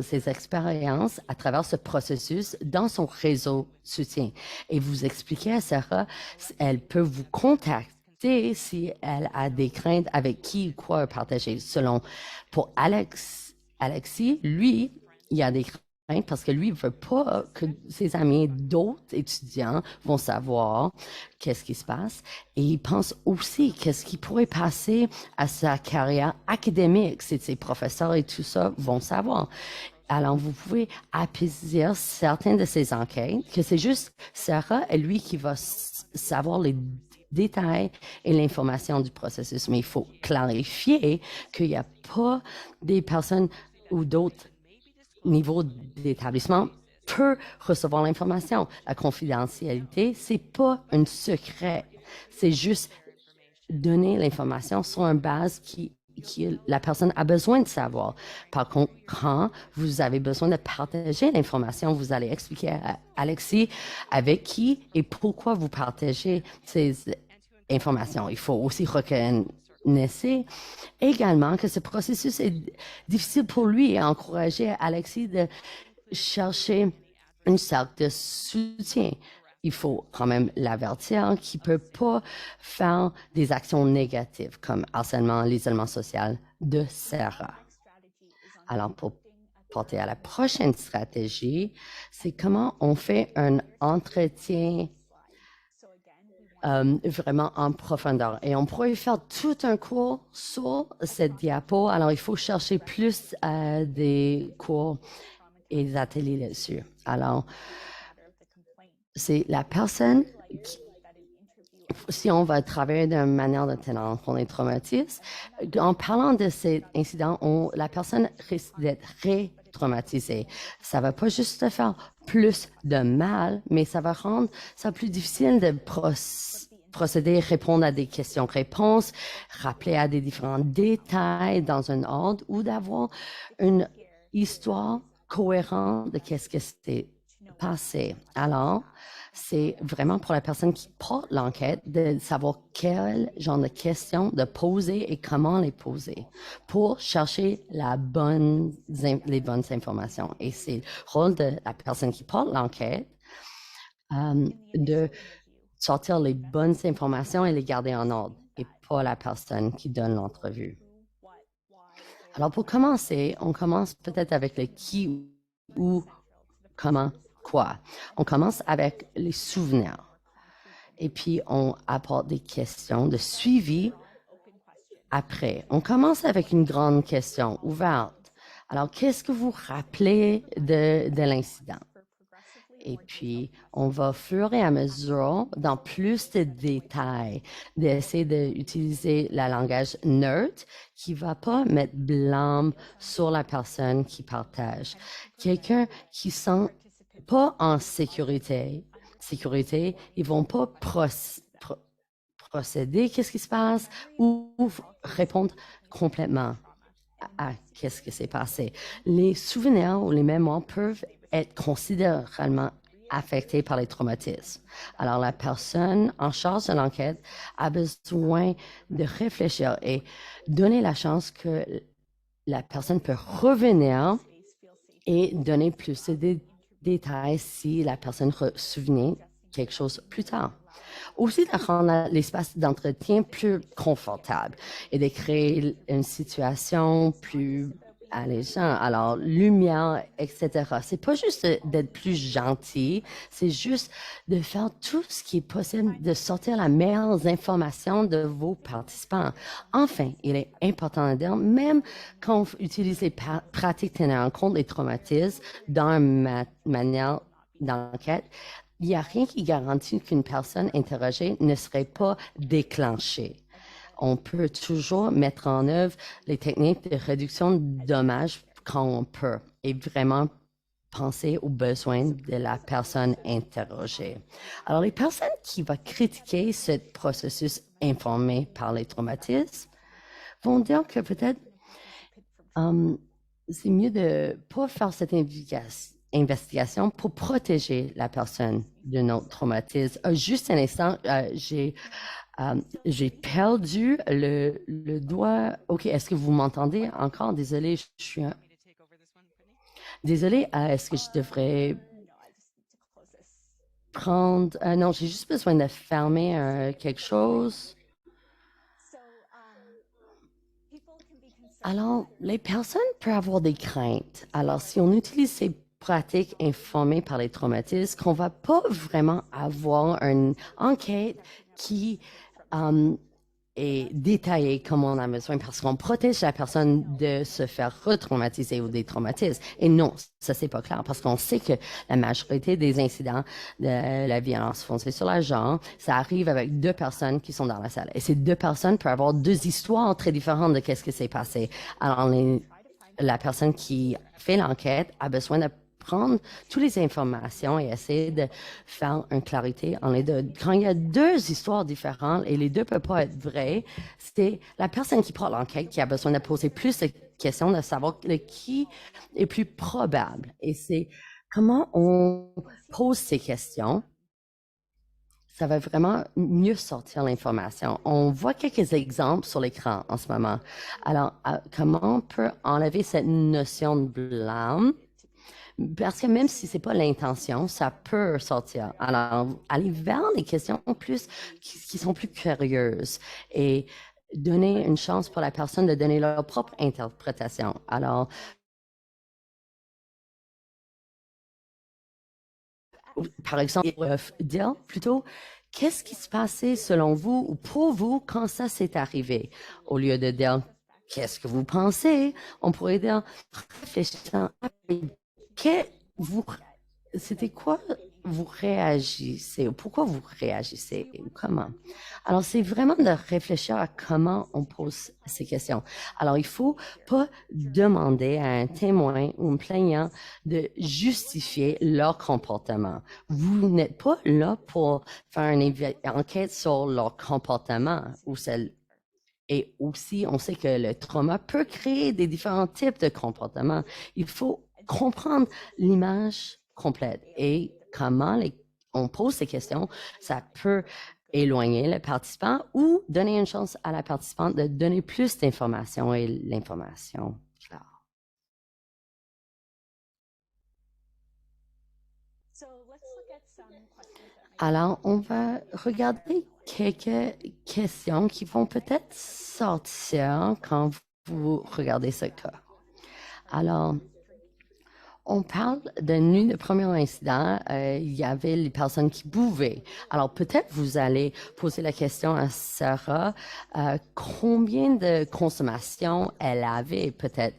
ses expériences à travers ce processus dans son réseau de soutien. Et vous expliquez à Sarah, elle peut vous contacter si elle a des craintes avec qui ou quoi partager. Pour Alexis, lui, il a des craintes parce que lui, il ne veut pas que ses amis, d'autres étudiants vont savoir qu'est-ce qui se passe. Et il pense aussi qu'est-ce qui pourrait passer à sa carrière académique si ses professeurs et tout ça vont savoir. Alors, vous pouvez apaiser certaines de ces enquêtes, que c'est juste Sarah et lui qui va savoir les détails et l'information du processus. Mais il faut clarifier qu'il n'y a pas des personnes ou d'autres niveaux d'établissement peut recevoir l'information. La confidentialité, c'est pas un secret. C'est juste donner l'information sur une base qui la personne a besoin de savoir. Par contre, quand vous avez besoin de partager l'information, vous allez expliquer à Alexis avec qui et pourquoi vous partagez ces informations. Il faut aussi reconnaître également que ce processus est difficile pour lui et encourager Alexis de chercher une sorte de soutien. Il faut quand même l'avertir qu'il ne peut pas faire des actions négatives comme harcèlement, l'isolement social de Sarah. Alors, pour porter à la prochaine stratégie, c'est comment on fait un entretien vraiment en profondeur. Et on pourrait faire tout un cours sur cette diapo. Alors, il faut chercher plus des cours et des ateliers là-dessus. Alors, c'est la personne qui, si on va travailler d'une manière de tenir compte des traumatismes, en parlant de cet incident, la personne risque d'être ré-traumatisée. Ça va pas juste te faire plus de mal, mais ça va rendre ça plus difficile de procéder, répondre à des questions-réponses, rappeler à des différents détails dans un ordre ou d'avoir une histoire cohérente de qu'est-ce que c'était passé. Alors, c'est vraiment pour la personne qui porte l'enquête de savoir quel genre de questions de poser et comment les poser pour chercher les bonnes informations. Et c'est le rôle de la personne qui porte l'enquête de sortir les bonnes informations et les garder en ordre et pas la personne qui donne l'entrevue. Alors, pour commencer, on commence peut-être avec le qui, où, comment, quoi. On commence avec les souvenirs. Et puis, on apporte des questions de suivi après. On commence avec une grande question ouverte. Alors, qu'est-ce que vous rappelez de l'incident? Et puis, on va au fur et à mesure, dans plus de détails, d'essayer d'utiliser le langage neutre qui ne va pas mettre blâme sur la personne qui partage. Quelqu'un qui sent pas en sécurité, ils vont pas procéder, qu'est-ce qui se passe, ou répondre complètement à qu'est-ce qui s'est passé. Les souvenirs ou les mémoires peuvent être considérablement affectés par les traumatismes. Alors, la personne en charge de l'enquête a besoin de réfléchir et donner la chance que la personne peut revenir et donner plus de détails si la personne se souvenait quelque chose plus tard. Aussi, de rendre l'espace d'entretien plus confortable et de créer une situation plus alléchante. Alors, lumière, etc. C'est pas juste d'être plus gentil, c'est juste de faire tout ce qui est possible, de sortir les meilleures informations de vos participants. Enfin, il est important de dire, même quand on utilise les pratiques tenant en compte les traumatismes dans une manière d'enquête, il n'y a rien qui garantit qu'une personne interrogée ne serait pas déclenchée. On peut toujours mettre en œuvre les techniques de réduction de dommages quand on peut et vraiment penser aux besoins de la personne interrogée. Alors, les personnes qui vont critiquer ce processus informé par les traumatismes vont dire que peut-être c'est mieux de ne pas faire cette investigation pour protéger la personne d'un autre traumatisme. Juste un instant, j'ai perdu le doigt. OK, est-ce que vous m'entendez encore? Désolée, je suis... Désolée, est-ce que je devrais prendre... non, j'ai juste besoin de fermer quelque chose. Alors, les personnes peuvent avoir des craintes. Alors, si on utilise ces pratiques informées par les traumatismes, qu'on ne va pas vraiment avoir une enquête qui est détaillée comme on a besoin parce qu'on protège la personne de se faire retraumatiser ou des traumatismes. Et non, ça c'est pas clair parce qu'on sait que la majorité des incidents de la violence fondée sur le genre, ça arrive avec deux personnes qui sont dans la salle. Et ces deux personnes peuvent avoir deux histoires très différentes de qu'est-ce qui s'est passé. Alors, la personne qui fait l'enquête a besoin de prendre toutes les informations et essayer de faire une clarité en les deux. Quand il y a deux histoires différentes et les deux ne peuvent pas être vraies, c'est la personne qui prend l'enquête qui a besoin de poser plus de questions, de savoir qui est plus probable. Et c'est comment on pose ces questions. Ça va vraiment mieux sortir l'information. On voit quelques exemples sur l'écran en ce moment. Alors, comment on peut enlever cette notion de blâme? Parce que même si c'est pas l'intention, ça peut sortir. Alors, aller vers les questions plus qui sont plus curieuses et donner une chance pour la personne de donner leur propre interprétation. Alors, par exemple, dire plutôt qu'est-ce qui se passait selon vous ou pour vous quand ça s'est arrivé? Au lieu de dire qu'est-ce que vous pensez, on pourrait dire réfléchissant, c'était quoi vous réagissez ou pourquoi vous réagissez ou comment? Alors, c'est vraiment de réfléchir à comment on pose ces questions. Alors, il faut pas demander à un témoin ou un plaignant de justifier leur comportement. Vous n'êtes pas là pour faire une enquête sur leur comportement ou celle. Et aussi, on sait que le trauma peut créer des différents types de comportements. Il faut comprendre l'image complète et comment on pose ces questions, ça peut éloigner le participant ou donner une chance à la participante de donner plus d'informations et l'information claire. Alors, on va regarder quelques questions qui vont peut-être sortir quand vous regardez ce cas. Alors, on parle de nuit de premier incident, il y avait les personnes qui buvaient. Alors peut-être vous allez poser la question à Sarah, combien de consommation elle avait peut-être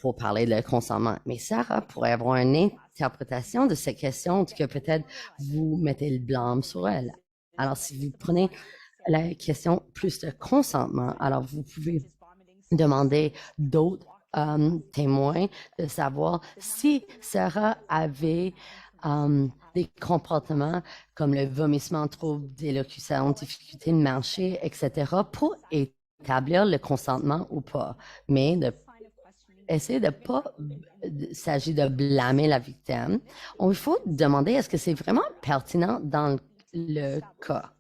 pour parler de consommation. Mais Sarah pourrait avoir une interprétation de cette question que peut-être vous mettez le blâme sur elle. Alors si vous prenez la question plus de consentement, alors vous pouvez demander d'autres témoins de savoir si Sarah avait des comportements comme le vomissement, trouble d'élocution, difficulté de marcher, etc., pour établir le consentement ou pas. Mais essayer de ne pas s'agir de blâmer la victime. Il faut demander est-ce que c'est vraiment pertinent dans le cas.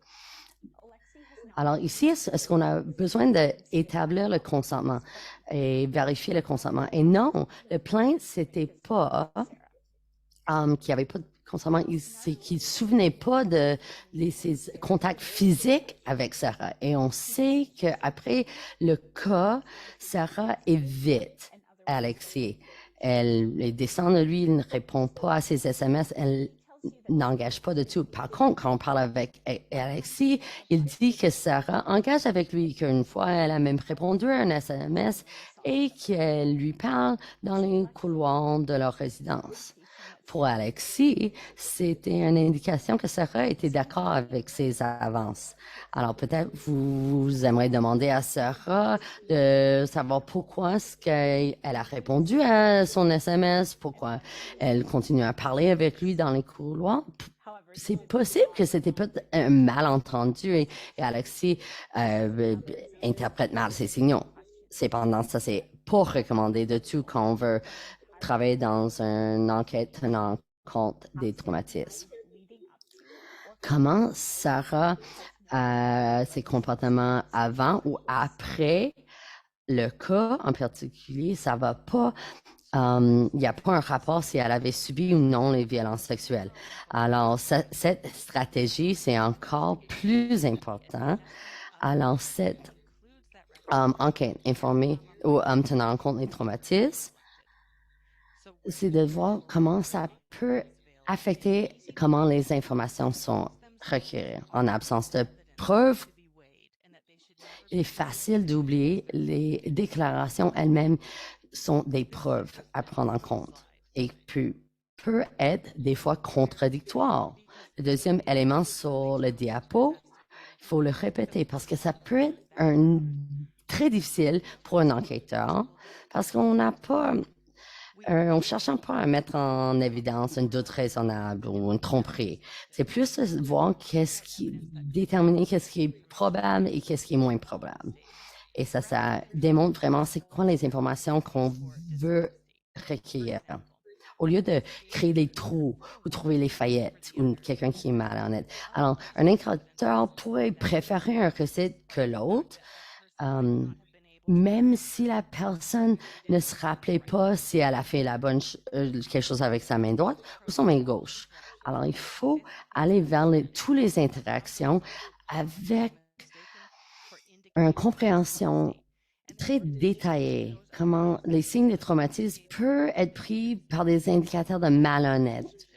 Alors ici, est-ce qu'on a besoin d'établir le consentement et vérifier le consentement? Et non, le plainte, c'était pas qu'il n'y avait pas de consentement, c'est qu'il ne se souvenait pas de ses contacts physiques avec Sarah. Et on sait qu'après le cas, Sarah évite Alexis. Elle descend de lui, il ne répond pas à ses SMS, elle n'engage pas de tout. Par contre, quand on parle avec Alexis, il dit que Sarah engage avec lui, qu'une fois, elle a même répondu à un SMS et qu'elle lui parle dans les couloirs de leur résidence. Pour Alexis, c'était une indication que Sarah était d'accord avec ses avances. Alors peut-être vous aimeriez demander à Sarah de savoir pourquoi est-ce qu'elle a répondu à son SMS, pourquoi elle continue à parler avec lui dans les couloirs. C'est possible que c'était peut-être un malentendu et Alexis interprète mal ses signaux. Cependant, ça c'est pas recommandé de tout quand on veut travailler dans une enquête tenant compte des traumatismes. Comment Sarah ses comportements avant ou après le cas en particulier, ça va pas. Il n'y a pas un rapport si elle avait subi ou non les violences sexuelles. Alors, cette stratégie, c'est encore plus important. Alors, cette enquête informée ou tenant compte des traumatismes, c'est de voir comment ça peut affecter comment les informations sont recueillies. En absence de preuves, il est facile d'oublier les déclarations elles-mêmes sont des preuves à prendre en compte et peut être des fois contradictoires. Le deuxième élément sur le diapo, il faut le répéter parce que ça peut être très difficile pour un enquêteur parce qu'on n'a pas on cherche pas à mettre en évidence un doute raisonnable ou une tromperie. C'est plus de voir déterminer qu'est-ce qui est probable et qu'est-ce qui est moins probable. Et ça démontre vraiment c'est quoi les informations qu'on veut recueillir. Au lieu de créer des trous ou trouver les faillettes ou quelqu'un qui est malhonnête. Alors, un enquêteur pourrait préférer un recette que l'autre, même si la personne ne se rappelait pas si elle a fait quelque chose avec sa main droite ou son main gauche. Alors, il faut aller vers toutes les interactions avec une compréhension très détaillée, comment les signes de traumatisme peuvent être pris par des indicateurs de malhonnête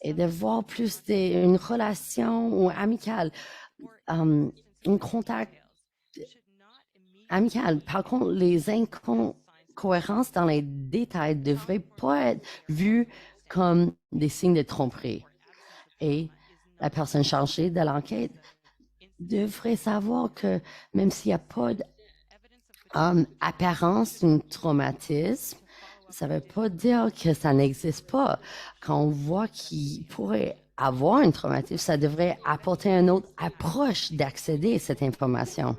et de voir plus une relation ou amicale, un contact amical. Par contre, les incohérences dans les détails ne devraient pas être vues comme des signes de tromperie. Et la personne chargée de l'enquête devrait savoir que même s'il n'y a pas d'apparence d'un traumatisme, ça ne veut pas dire que ça n'existe pas. Quand on voit qu'il pourrait avoir un traumatisme, ça devrait apporter une autre approche d'accéder à cette information.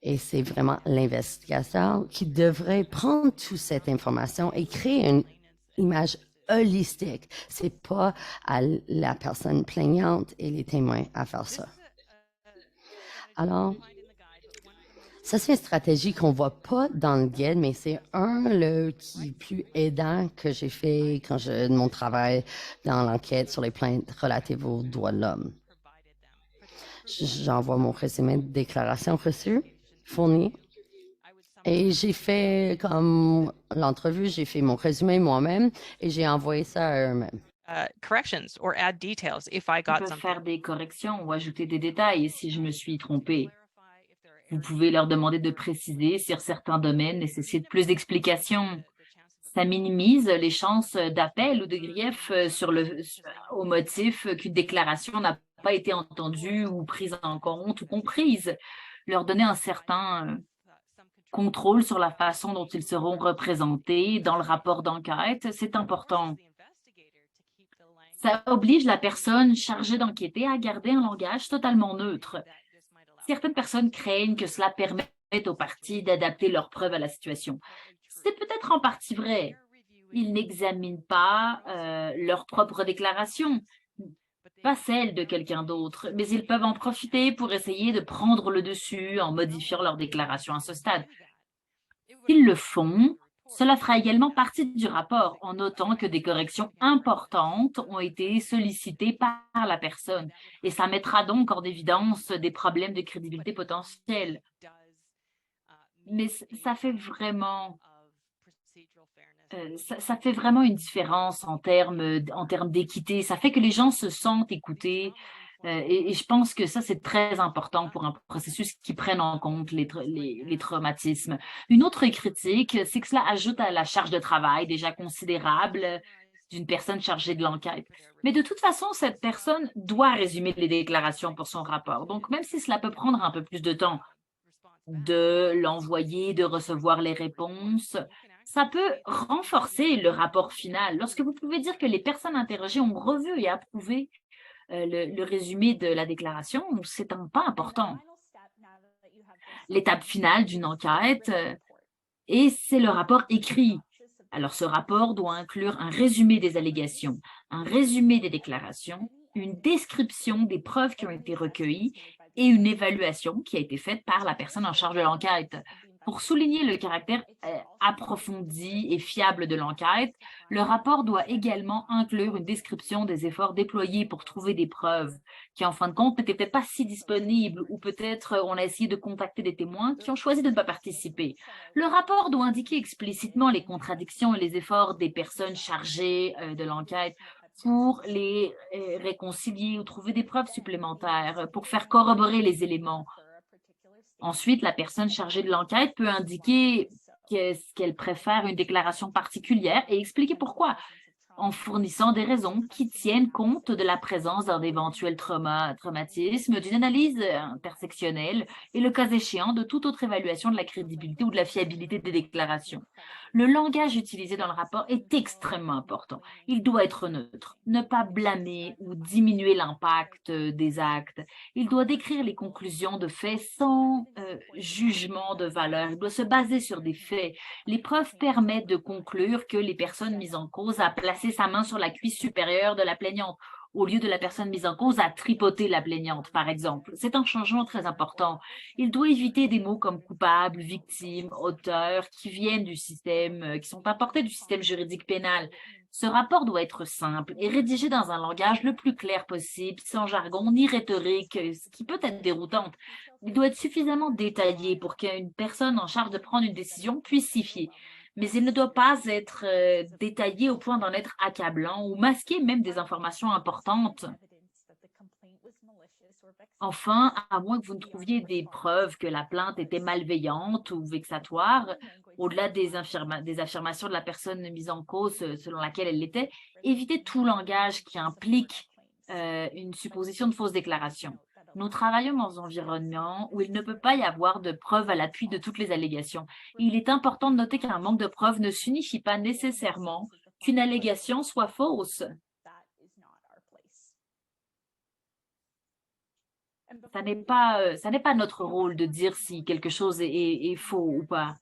Et c'est vraiment l'investigateur qui devrait prendre toute cette information et créer une image holistique. C'est pas à la personne plaignante et les témoins à faire ça. Alors, ça, c'est une stratégie qu'on voit pas dans le guide, mais c'est qui est plus aidant que j'ai fait quand mon travail dans l'enquête sur les plaintes relatives aux droits de l'homme. J'envoie mon résumé de déclaration reçue, fourni, et j'ai fait, comme l'entrevue, j'ai fait mon résumé moi-même et j'ai envoyé ça à eux-mêmes. Corrections or add details if I got On peut something. faire des corrections ou ajouter des détails si je me suis trompée. Vous pouvez leur demander de préciser si certains domaines nécessitent plus d'explications. Ça minimise les chances d'appel ou de grief au motif qu'une déclaration n'a pas été entendue ou prise en compte ou comprise. Leur donner un certain contrôle sur la façon dont ils seront représentés dans le rapport d'enquête, c'est important. Ça oblige la personne chargée d'enquêter à garder un langage totalement neutre. Certaines personnes craignent que cela permette aux parties d'adapter leurs preuves à la situation. C'est peut-être en partie vrai. Ils n'examinent pas leur propre déclaration, pas celle de quelqu'un d'autre, mais ils peuvent en profiter pour essayer de prendre le dessus en modifiant leur déclaration à ce stade. S'ils le font, cela fera également partie du rapport en notant que des corrections importantes ont été sollicitées par la personne et ça mettra donc en évidence des problèmes de crédibilité potentiels. Mais ça fait vraiment une différence en termes d'équité. Ça fait que les gens se sentent écoutés. Et je pense que ça, c'est très important pour un processus qui prenne en compte les traumatismes. Une autre critique, c'est que cela ajoute à la charge de travail déjà considérable d'une personne chargée de l'enquête. Mais de toute façon, cette personne doit résumer les déclarations pour son rapport. Donc, même si cela peut prendre un peu plus de temps de l'envoyer, de recevoir les réponses, ça peut renforcer le rapport final. Lorsque vous pouvez dire que les personnes interrogées ont revu et approuvé le résumé de la déclaration, c'est un pas important. L'étape finale d'une enquête, et c'est le rapport écrit. Alors, ce rapport doit inclure un résumé des allégations, un résumé des déclarations, une description des preuves qui ont été recueillies et une évaluation qui a été faite par la personne en charge de l'enquête. Pour souligner le caractère approfondi et fiable de l'enquête, le rapport doit également inclure une description des efforts déployés pour trouver des preuves qui, en fin de compte, n'étaient peut-être pas si disponibles ou peut-être on a essayé de contacter des témoins qui ont choisi de ne pas participer. Le rapport doit indiquer explicitement les contradictions et les efforts des personnes chargées de l'enquête pour les réconcilier ou trouver des preuves supplémentaires, pour faire corroborer les éléments. Ensuite, la personne chargée de l'enquête peut indiquer qu'elle préfère une déclaration particulière et expliquer pourquoi. en fournissant des raisons qui tiennent compte de la présence d'un éventuel traumatisme, d'une analyse intersectionnelle et, le cas échéant, de toute autre évaluation de la crédibilité ou de la fiabilité des déclarations. Le langage utilisé dans le rapport est extrêmement important. Il doit être neutre, ne pas blâmer ou diminuer l'impact des actes. Il doit décrire les conclusions de faits sans jugement de valeur. Il doit se baser sur des faits. Les preuves permettent de conclure que les personnes mises en cause a placé sa main sur la cuisse supérieure de la plaignante au lieu de la personne mise en cause à tripoter la plaignante, par exemple. C'est un changement très important. Il doit éviter des mots comme coupable, victime, auteur, qui viennent du système, qui sont importés du système juridique pénal. Ce rapport doit être simple et rédigé dans un langage le plus clair possible, sans jargon ni rhétorique, ce qui peut être déroutante. Il doit être suffisamment détaillé pour qu'une personne en charge de prendre une décision puisse s'y fier. Mais il ne doit pas être détaillé au point d'en être accablant ou masquer même des informations importantes. Enfin, à moins que vous ne trouviez des preuves que la plainte était malveillante ou vexatoire, au-delà des affirmations de la personne mise en cause selon laquelle elle l'était, évitez tout langage qui implique une supposition de fausse déclaration. Nous travaillons dans un environnement où il ne peut pas y avoir de preuves à l'appui de toutes les allégations. Il est important de noter qu'un manque de preuves ne signifie pas nécessairement qu'une allégation soit fausse. Ça n'est pas notre rôle de dire si quelque chose est faux ou pas.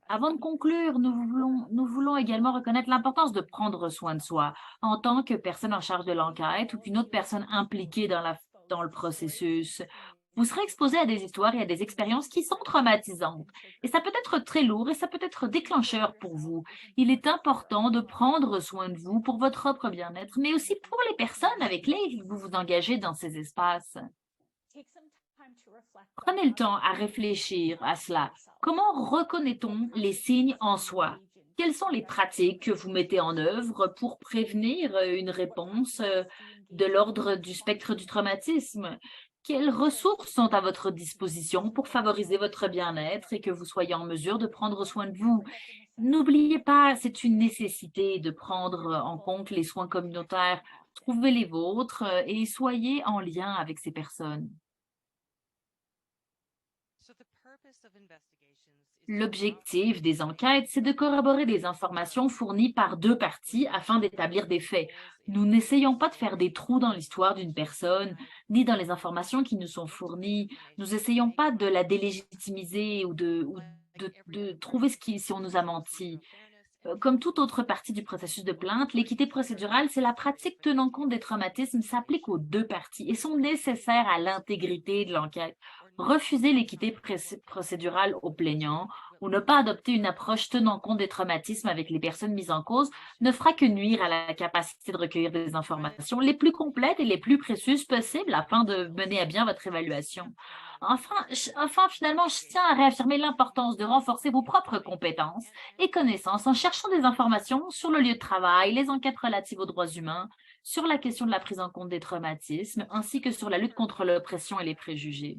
Avant de conclure, nous voulons également reconnaître l'importance de prendre soin de soi en tant que personne en charge de l'enquête ou qu'une autre personne impliquée dans le processus. Vous serez exposé à des histoires et à des expériences qui sont traumatisantes. Et ça peut être très lourd et ça peut être déclencheur pour vous. Il est important de prendre soin de vous pour votre propre bien-être, mais aussi pour les personnes avec lesquelles vous vous engagez dans ces espaces. Prenez le temps à réfléchir à cela. Comment reconnaît-on les signes en soi? Quelles sont les pratiques que vous mettez en œuvre pour prévenir une réponse de l'ordre du spectre du traumatisme? Quelles ressources sont à votre disposition pour favoriser votre bien-être et que vous soyez en mesure de prendre soin de vous? N'oubliez pas, c'est une nécessité de prendre en compte les soins communautaires. Trouvez les vôtres et soyez en lien avec ces personnes. L'objectif des enquêtes, c'est de corroborer des informations fournies par deux parties afin d'établir des faits. Nous n'essayons pas de faire des trous dans l'histoire d'une personne, ni dans les informations qui nous sont fournies. Nous n'essayons pas de la délégitimiser ou de trouver si on nous a menti. Comme toute autre partie du processus de plainte, l'équité procédurale, c'est la pratique tenant compte des traumatismes, s'applique aux deux parties et sont nécessaires à l'intégrité de l'enquête. Refuser l'équité procédurale aux plaignants ou ne pas adopter une approche tenant compte des traumatismes avec les personnes mises en cause ne fera que nuire à la capacité de recueillir des informations les plus complètes et les plus précieuses possibles afin de mener à bien votre évaluation. Enfin, finalement, je tiens à réaffirmer l'importance de renforcer vos propres compétences et connaissances en cherchant des informations sur le lieu de travail, les enquêtes relatives aux droits humains, sur la question de la prise en compte des traumatismes, ainsi que sur la lutte contre l'oppression et les préjugés.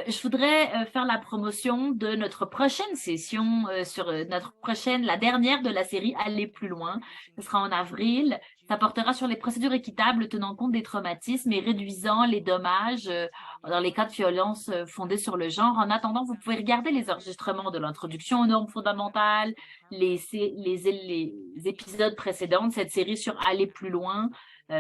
Je voudrais faire la promotion de notre prochaine session, la dernière de la série Aller plus loin. Ce sera en avril. Ça portera sur les procédures équitables tenant compte des traumatismes et réduisant les dommages dans les cas de violence fondés sur le genre. En attendant, vous pouvez regarder les enregistrements de l'introduction aux normes fondamentales, les épisodes précédents de cette série sur Aller plus loin,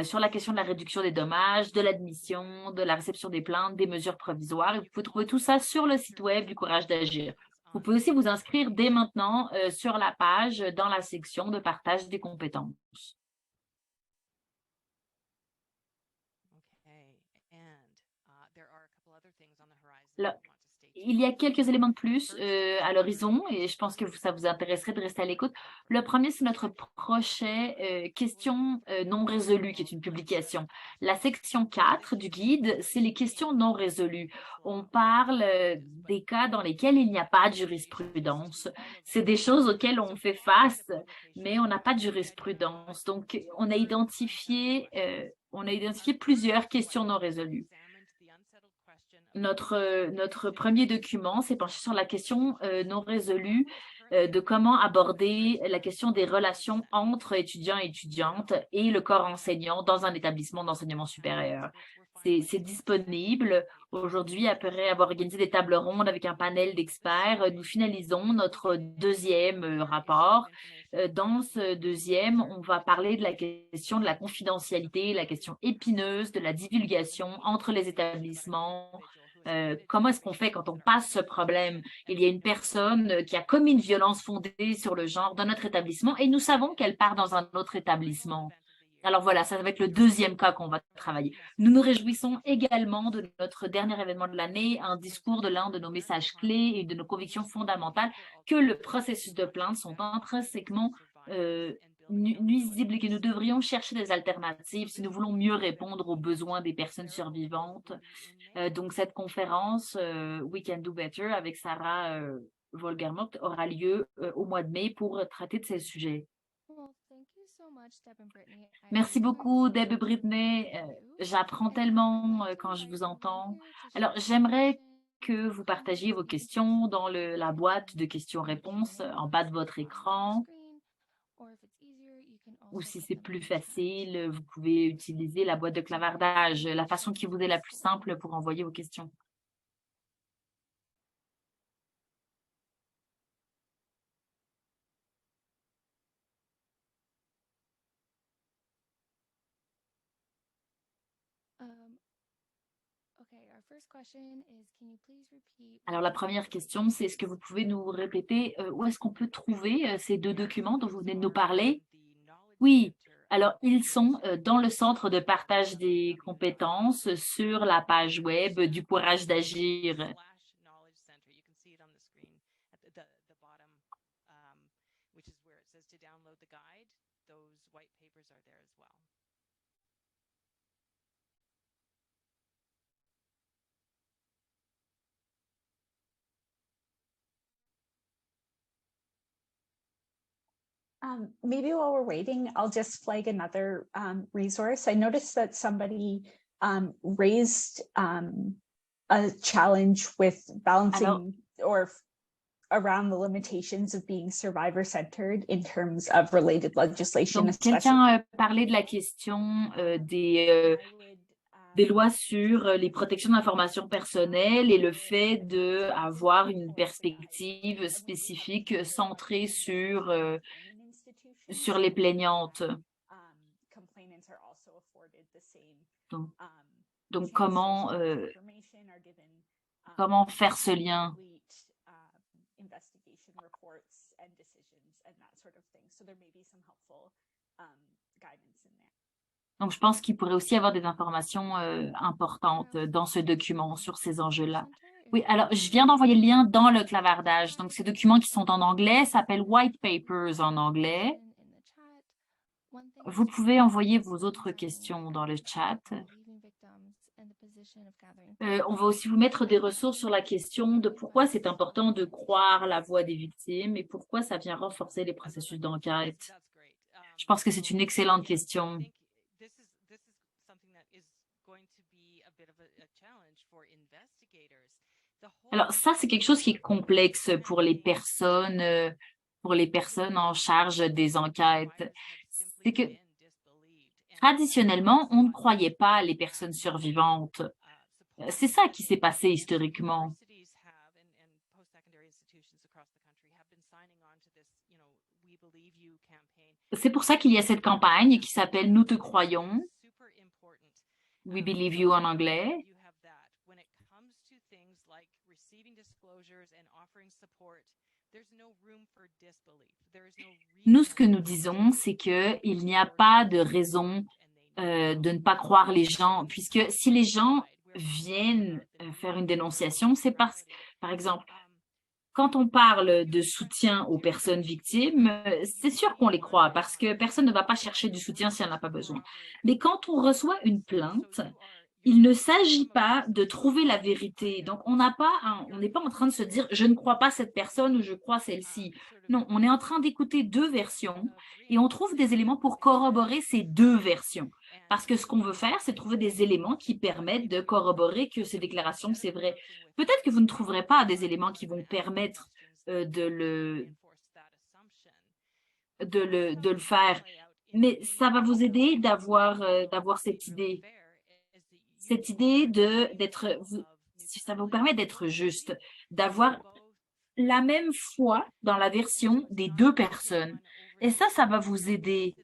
sur la question de la réduction des dommages, de l'admission, de la réception des plaintes, des mesures provisoires. Et vous pouvez trouver tout ça sur le site web du Courage d'agir. Vous pouvez aussi vous inscrire dès maintenant sur la page dans la section de partage des compétences. Là, il y a quelques éléments de plus à l'horizon et je pense que ça vous intéresserait de rester à l'écoute. Le premier, c'est notre prochaine question non résolue, qui est une publication. La section 4 du guide, c'est les questions non résolues. On parle des cas dans lesquels il n'y a pas de jurisprudence. C'est des choses auxquelles on fait face, mais on n'a pas de jurisprudence. Donc, on a identifié plusieurs questions non résolues. Notre premier document s'est penché sur la question non résolue de comment aborder la question des relations entre étudiants et étudiantes et le corps enseignant dans un établissement d'enseignement supérieur. C'est disponible. Aujourd'hui, après avoir organisé des tables rondes avec un panel d'experts, nous finalisons notre deuxième rapport. Dans ce deuxième, on va parler de la question de la confidentialité, la question épineuse de la divulgation entre les établissements. Comment est-ce qu'on fait quand on passe ce problème? Il y a une personne qui a commis une violence fondée sur le genre dans notre établissement et nous savons qu'elle part dans un autre établissement. Alors voilà, ça va être le deuxième cas qu'on va travailler. Nous nous réjouissons également de notre dernier événement de l'année, un discours de l'un de nos messages clés et de nos convictions fondamentales que le processus de plainte sont intrinsèquement nuisibles et que nous devrions chercher des alternatives si nous voulons mieux répondre aux besoins des personnes survivantes. Donc, cette conférence We Can Do Better avec Sarah Volgermort aura lieu au mois de mai pour traiter de ces sujets. Merci beaucoup, Deb et Brittany. J'apprends tellement quand je vous entends. Alors, j'aimerais que vous partagiez vos questions dans la boîte de questions-réponses en bas de votre écran. Ou si c'est plus facile, vous pouvez utiliser la boîte de clavardage, la façon qui vous est la plus simple pour envoyer vos questions. Alors, la première question, c'est est-ce que vous pouvez nous répéter où est-ce qu'on peut trouver ces deux documents dont vous venez de nous parler? Oui, alors ils sont dans le centre de partage des compétences sur la page web du Courage d'agir. Maybe while we're waiting, I'll just flag another resource. I noticed that somebody raised a challenge with balancing around the limitations of being survivor-centered in terms of related legislation. Donc, quelqu'un parlait de la question des lois sur les protections d'informations personnelles et le fait d'avoir une perspective spécifique centrée sur les plaignantes. Donc comment faire ce lien? Donc, je pense qu'il pourrait aussi y avoir des informations importantes dans ce document sur ces enjeux-là. Oui, alors, je viens d'envoyer le lien dans le clavardage. Donc, ces documents qui sont en anglais s'appellent White Papers en anglais. Vous pouvez envoyer vos autres questions dans le chat. On va aussi vous mettre des ressources sur la question de pourquoi c'est important de croire la voix des victimes et pourquoi ça vient renforcer les processus d'enquête. Je pense que c'est une excellente question. Alors, ça, c'est quelque chose qui est complexe pour les personnes en charge des enquêtes. C'est que traditionnellement, on ne croyait pas les personnes survivantes. C'est ça qui s'est passé historiquement. C'est pour ça qu'il y a cette campagne qui s'appelle « Nous te croyons », « We believe you » en anglais. Nous, ce que nous disons, c'est qu'il n'y a pas de raison de ne pas croire les gens, puisque si les gens viennent faire une dénonciation, c'est parce que, par exemple, quand on parle de soutien aux personnes victimes, c'est sûr qu'on les croit parce que personne ne va pas chercher du soutien si elle n'a pas besoin. Mais quand on reçoit une plainte, il ne s'agit pas de trouver la vérité. Donc, on n'est pas en train de se dire « je ne crois pas cette personne » ou « je crois celle-ci ». Non, on est en train d'écouter deux versions et on trouve des éléments pour corroborer ces deux versions. Parce que ce qu'on veut faire, c'est trouver des éléments qui permettent de corroborer que ces déclarations, c'est vrai. Peut-être que vous ne trouverez pas des éléments qui vont permettre de de le faire. Mais ça va vous aider d'avoir cette idée. Cette idée ça vous permet d'être juste, d'avoir la même foi dans la version des deux personnes. Et ça va vous aider.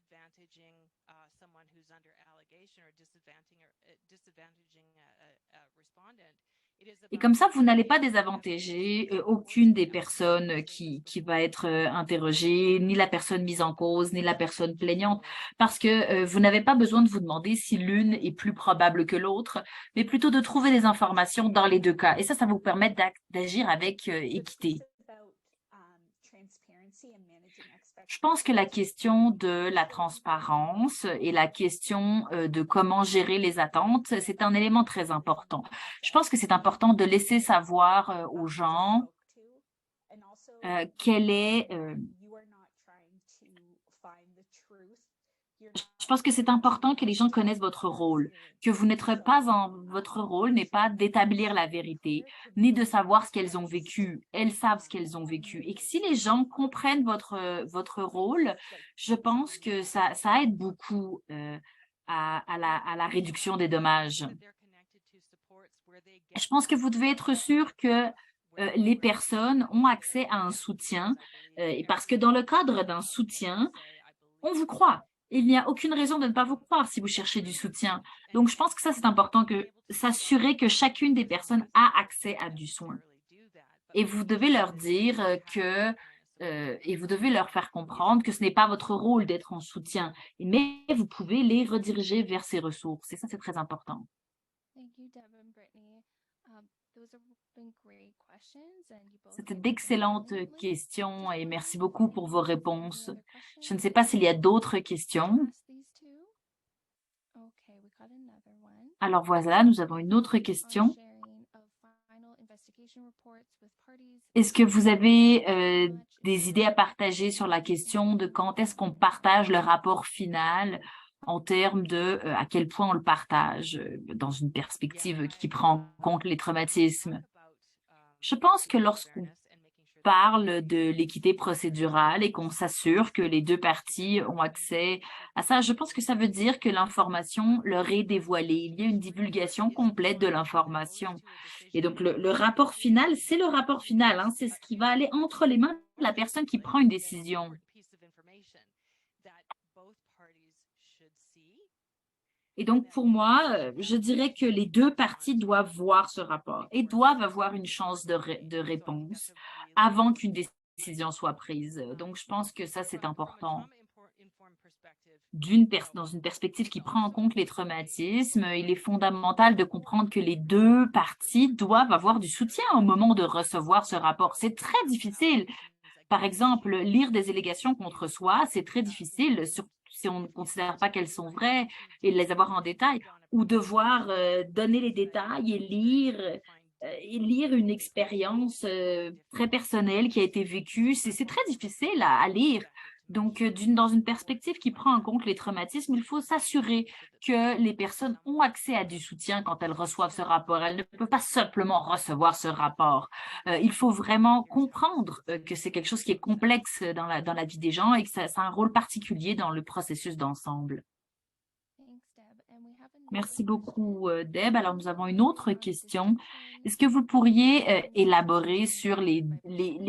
Et comme ça, vous n'allez pas désavantager aucune des personnes qui va être interrogée, ni la personne mise en cause, ni la personne plaignante, parce que vous n'avez pas besoin de vous demander si l'une est plus probable que l'autre, mais plutôt de trouver des informations dans les deux cas. Et ça vous permet d'agir avec équité. Je pense que la question de la transparence et la question de comment gérer les attentes, c'est un élément très important. Je pense que c'est important de laisser savoir aux gens quelle est... Je pense que c'est important que les gens connaissent votre rôle, que vous n'êtes pas votre rôle n'est pas d'établir la vérité, ni de savoir ce qu'elles ont vécu. Elles savent ce qu'elles ont vécu. Et que si les gens comprennent votre rôle, je pense que ça aide beaucoup à la réduction des dommages. Je pense que vous devez être sûr que les personnes ont accès à un soutien, parce que dans le cadre d'un soutien, on vous croit. Il n'y a aucune raison de ne pas vous croire si vous cherchez du soutien. Donc, je pense que ça, c'est important que s'assurer que chacune des personnes a accès à du soin. Et vous devez leur dire et vous devez leur faire comprendre que ce n'est pas votre rôle d'être en soutien, mais vous pouvez les rediriger vers ces ressources. Et ça, c'est très important. C'était d'excellentes questions et merci beaucoup pour vos réponses. Je ne sais pas s'il y a d'autres questions. Alors voilà, nous avons une autre question. Est-ce que vous avez des idées à partager sur la question de quand est-ce qu'on partage le rapport final en termes de à quel point on le partage dans une perspective qui prend en compte les traumatismes? Je pense que lorsqu'on parle de l'équité procédurale et qu'on s'assure que les deux parties ont accès à ça, je pense que ça veut dire que l'information leur est dévoilée. Il y a une divulgation complète de l'information. Et donc, le rapport final, c'est le rapport final, hein, c'est ce qui va aller entre les mains de la personne qui prend une décision. Et donc, pour moi, je dirais que les deux parties doivent voir ce rapport et doivent avoir une chance de réponse avant qu'une décision soit prise. Donc, je pense que ça, c'est important. Dans une perspective qui prend en compte les traumatismes, il est fondamental de comprendre que les deux parties doivent avoir du soutien au moment de recevoir ce rapport. C'est très difficile. Par exemple, lire des allégations contre soi, c'est très difficile, surtout si on ne considère pas qu'elles sont vraies et les avoir en détail, ou devoir donner les détails et lire une expérience très personnelle qui a été vécue. C'est très difficile à lire. Donc, dans une perspective qui prend en compte les traumatismes, il faut s'assurer que les personnes ont accès à du soutien quand elles reçoivent ce rapport. Elles ne peuvent pas simplement recevoir ce rapport. Il faut vraiment comprendre que c'est quelque chose qui est complexe dans la vie des gens et que ça a un rôle particulier dans le processus d'ensemble. Merci beaucoup, Deb. Alors, nous avons une autre question. Est-ce que vous pourriez élaborer sur les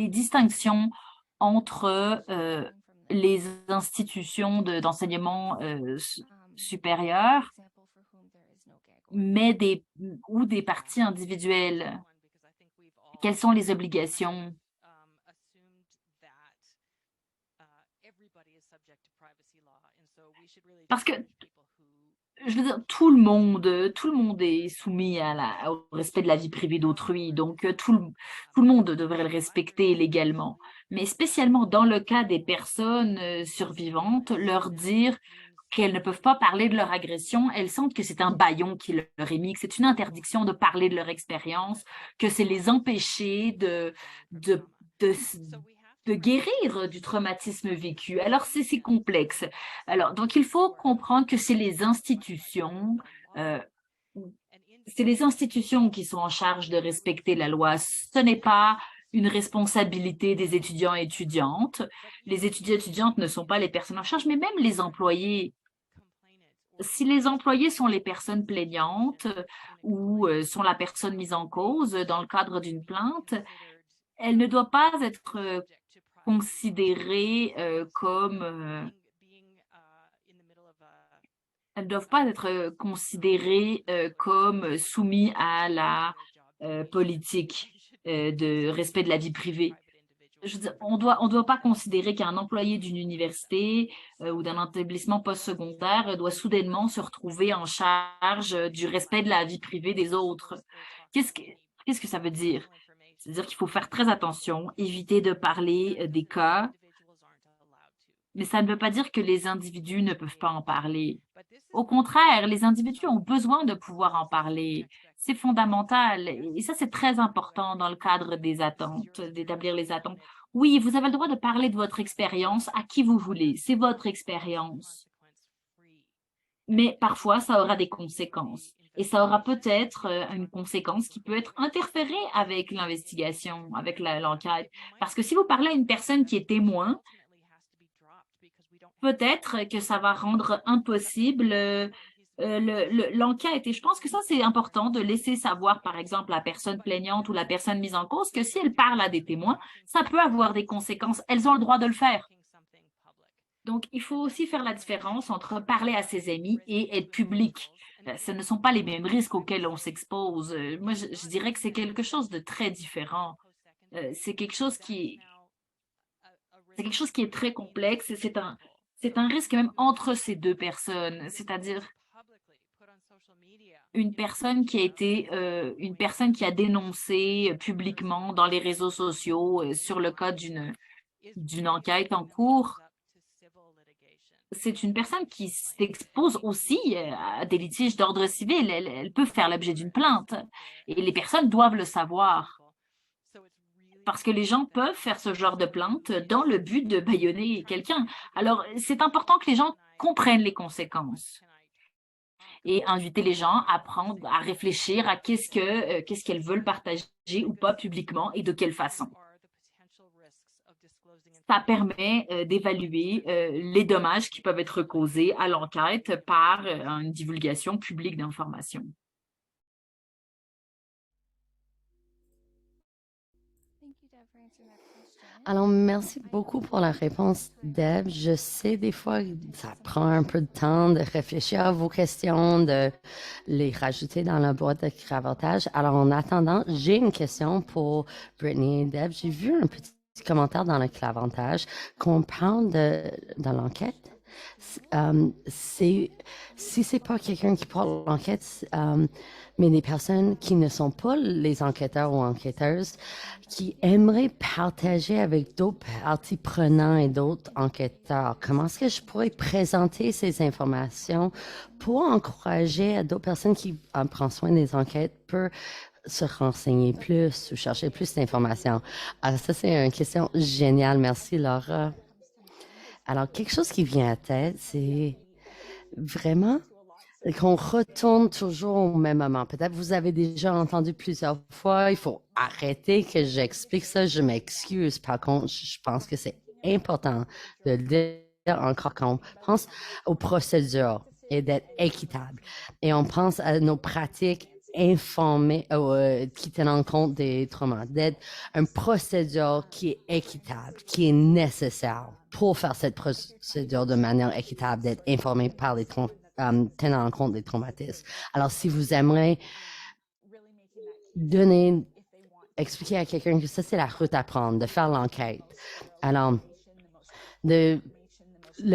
distinctions entre les institutions d'enseignement supérieur, mais ou des parties individuelles? Quelles sont les obligations? Parce que, je veux dire, tout le monde est soumis au respect de la vie privée d'autrui, donc tout le monde devrait le respecter légalement. Mais spécialement dans le cas des personnes survivantes, leur dire qu'elles ne peuvent pas parler de leur agression, elles sentent que c'est un bâillon qui leur est mis, que c'est une interdiction de parler de leur expérience, que c'est les empêcher de guérir du traumatisme vécu. Alors, c'est complexe. Alors, donc, il faut comprendre que c'est les institutions qui sont en charge de respecter la loi. Ce n'est pas une responsabilité des étudiants et étudiantes. Les étudiants et étudiantes ne sont pas les personnes en charge, mais même les employés. Si les employés sont les personnes plaignantes ou sont la personne mise en cause dans le cadre d'une plainte, elle ne doit pas être considérées comme elles ne doivent pas être considérées comme soumises à la politique de respect de la vie privée. Je veux dire, on doit pas considérer qu'un employé d'une université ou d'un établissement postsecondaire doit soudainement se retrouver en charge du respect de la vie privée des autres. Qu'est-ce que ça veut dire? C'est-à-dire qu'il faut faire très attention, éviter de parler des cas, mais ça ne veut pas dire que les individus ne peuvent pas en parler. Au contraire, les individus ont besoin de pouvoir en parler. C'est fondamental. Et ça, c'est très important dans le cadre des attentes, d'établir les attentes. Oui, vous avez le droit de parler de votre expérience à qui vous voulez. C'est votre expérience. Mais parfois, ça aura des conséquences. Et ça aura peut-être une conséquence qui peut être interférée avec l'investigation, avec l'enquête. Parce que si vous parlez à une personne qui est témoin, peut-être que ça va rendre impossible l'enquête. Et je pense que ça, c'est important de laisser savoir, par exemple, la personne plaignante ou la personne mise en cause, que si elle parle à des témoins, ça peut avoir des conséquences. Elles ont le droit de le faire. Donc, il faut aussi faire la différence entre parler à ses amis et être public. Ce ne sont pas les mêmes risques auxquels on s'expose. Moi, je dirais que c'est quelque chose de très différent. C'est quelque chose qui est très complexe. C'est un risque même entre ces deux personnes, c'est-à-dire une personne qui a dénoncé publiquement dans les réseaux sociaux sur le cas d'une enquête en cours. C'est une personne qui s'expose aussi à des litiges d'ordre civil. Elle peut faire l'objet d'une plainte et les personnes doivent le savoir. Parce que les gens peuvent faire ce genre de plainte dans le but de bâillonner quelqu'un. Alors, c'est important que les gens comprennent les conséquences et inviter les gens à prendre, à réfléchir à qu'est-ce qu'elles veulent partager ou pas publiquement et de quelle façon. Ça permet d'évaluer les dommages qui peuvent être causés à l'enquête par une divulgation publique d'informations. Alors, merci beaucoup pour la réponse, Deb. Je sais des fois, ça prend un peu de temps de réfléchir à vos questions, de les rajouter dans la boîte de cravatage. Alors, en attendant, j'ai une question pour Brittany et Deb. J'ai vu un petit commentaire dans le clavantage qu'on parle de l'enquête. Si c'est pas quelqu'un qui porte l'enquête, mais des personnes qui ne sont pas les enquêteurs ou enquêteuses, qui aimeraient partager avec d'autres parties prenantes et d'autres enquêteurs. Comment est-ce que je pourrais présenter ces informations pour encourager à d'autres personnes qui prennent soin des enquêtes pour se renseigner plus ou chercher plus d'informations? Alors ça, c'est une question géniale. Merci, Laura. Alors, quelque chose qui vient à tête, c'est vraiment qu'on retourne toujours au même moment. Peut-être vous avez déjà entendu plusieurs fois, il faut arrêter que j'explique ça, je m'excuse. Par contre, je pense que c'est important de le dire encore quand on pense aux procédures et d'être équitable. Et on pense à nos pratiques informées qui tiennent compte des traumas, d'être une procédure qui est équitable, qui est nécessaire pour faire cette procédure de manière équitable, d'être informé par les tenant compte des traumatismes. Alors, si vous aimeriez expliquer à quelqu'un que ça, c'est la route à prendre, de faire l'enquête. Alors, le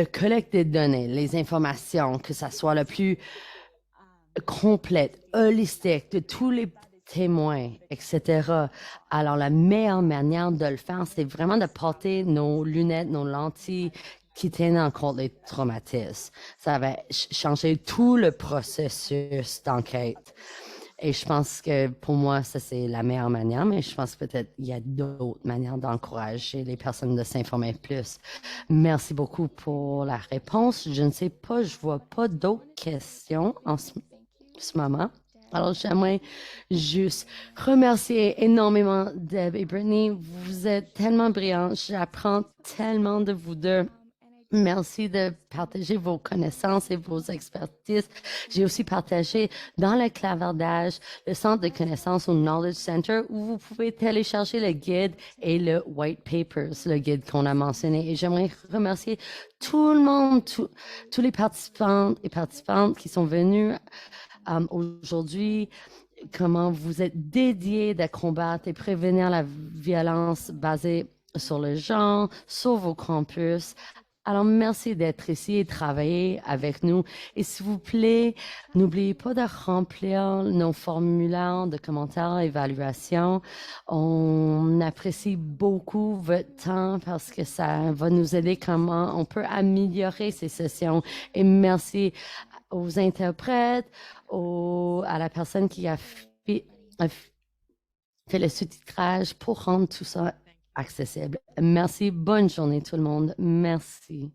collecte des données, les informations, que ça soit le plus complète, holistique de tous les témoins, etc. Alors, la meilleure manière de le faire, c'est vraiment de porter nos lunettes, nos lentilles qui tiennent en compte les traumatismes. Ça va changer tout le processus d'enquête. Et je pense que pour moi, ça, c'est la meilleure manière, mais je pense peut-être qu'il y a d'autres manières d'encourager les personnes de s'informer plus. Merci beaucoup pour la réponse. Je ne sais pas, je vois pas d'autres questions en ce moment. Alors, j'aimerais juste remercier énormément Deb et Brittany. Vous êtes tellement brillants. J'apprends tellement de vous deux. Merci de partager vos connaissances et vos expertises. J'ai aussi partagé dans le clavardage le centre de connaissances au Knowledge Center où vous pouvez télécharger le guide et le White Papers, le guide qu'on a mentionné. Et j'aimerais remercier tout le monde, tous les participants et participantes qui sont venus aujourd'hui, comment vous êtes dédiés de combattre et prévenir la violence basée sur le genre, sur vos campus. Alors, merci d'être ici et travailler avec nous. Et s'il vous plaît, n'oubliez pas de remplir nos formulaires de commentaires et évaluations. On apprécie beaucoup votre temps parce que ça va nous aider comment on peut améliorer ces sessions. Et merci aux interprètes, à la personne qui a fait le sous-titrage pour rendre tout ça accessible. Merci. Bonne journée tout le monde. Merci.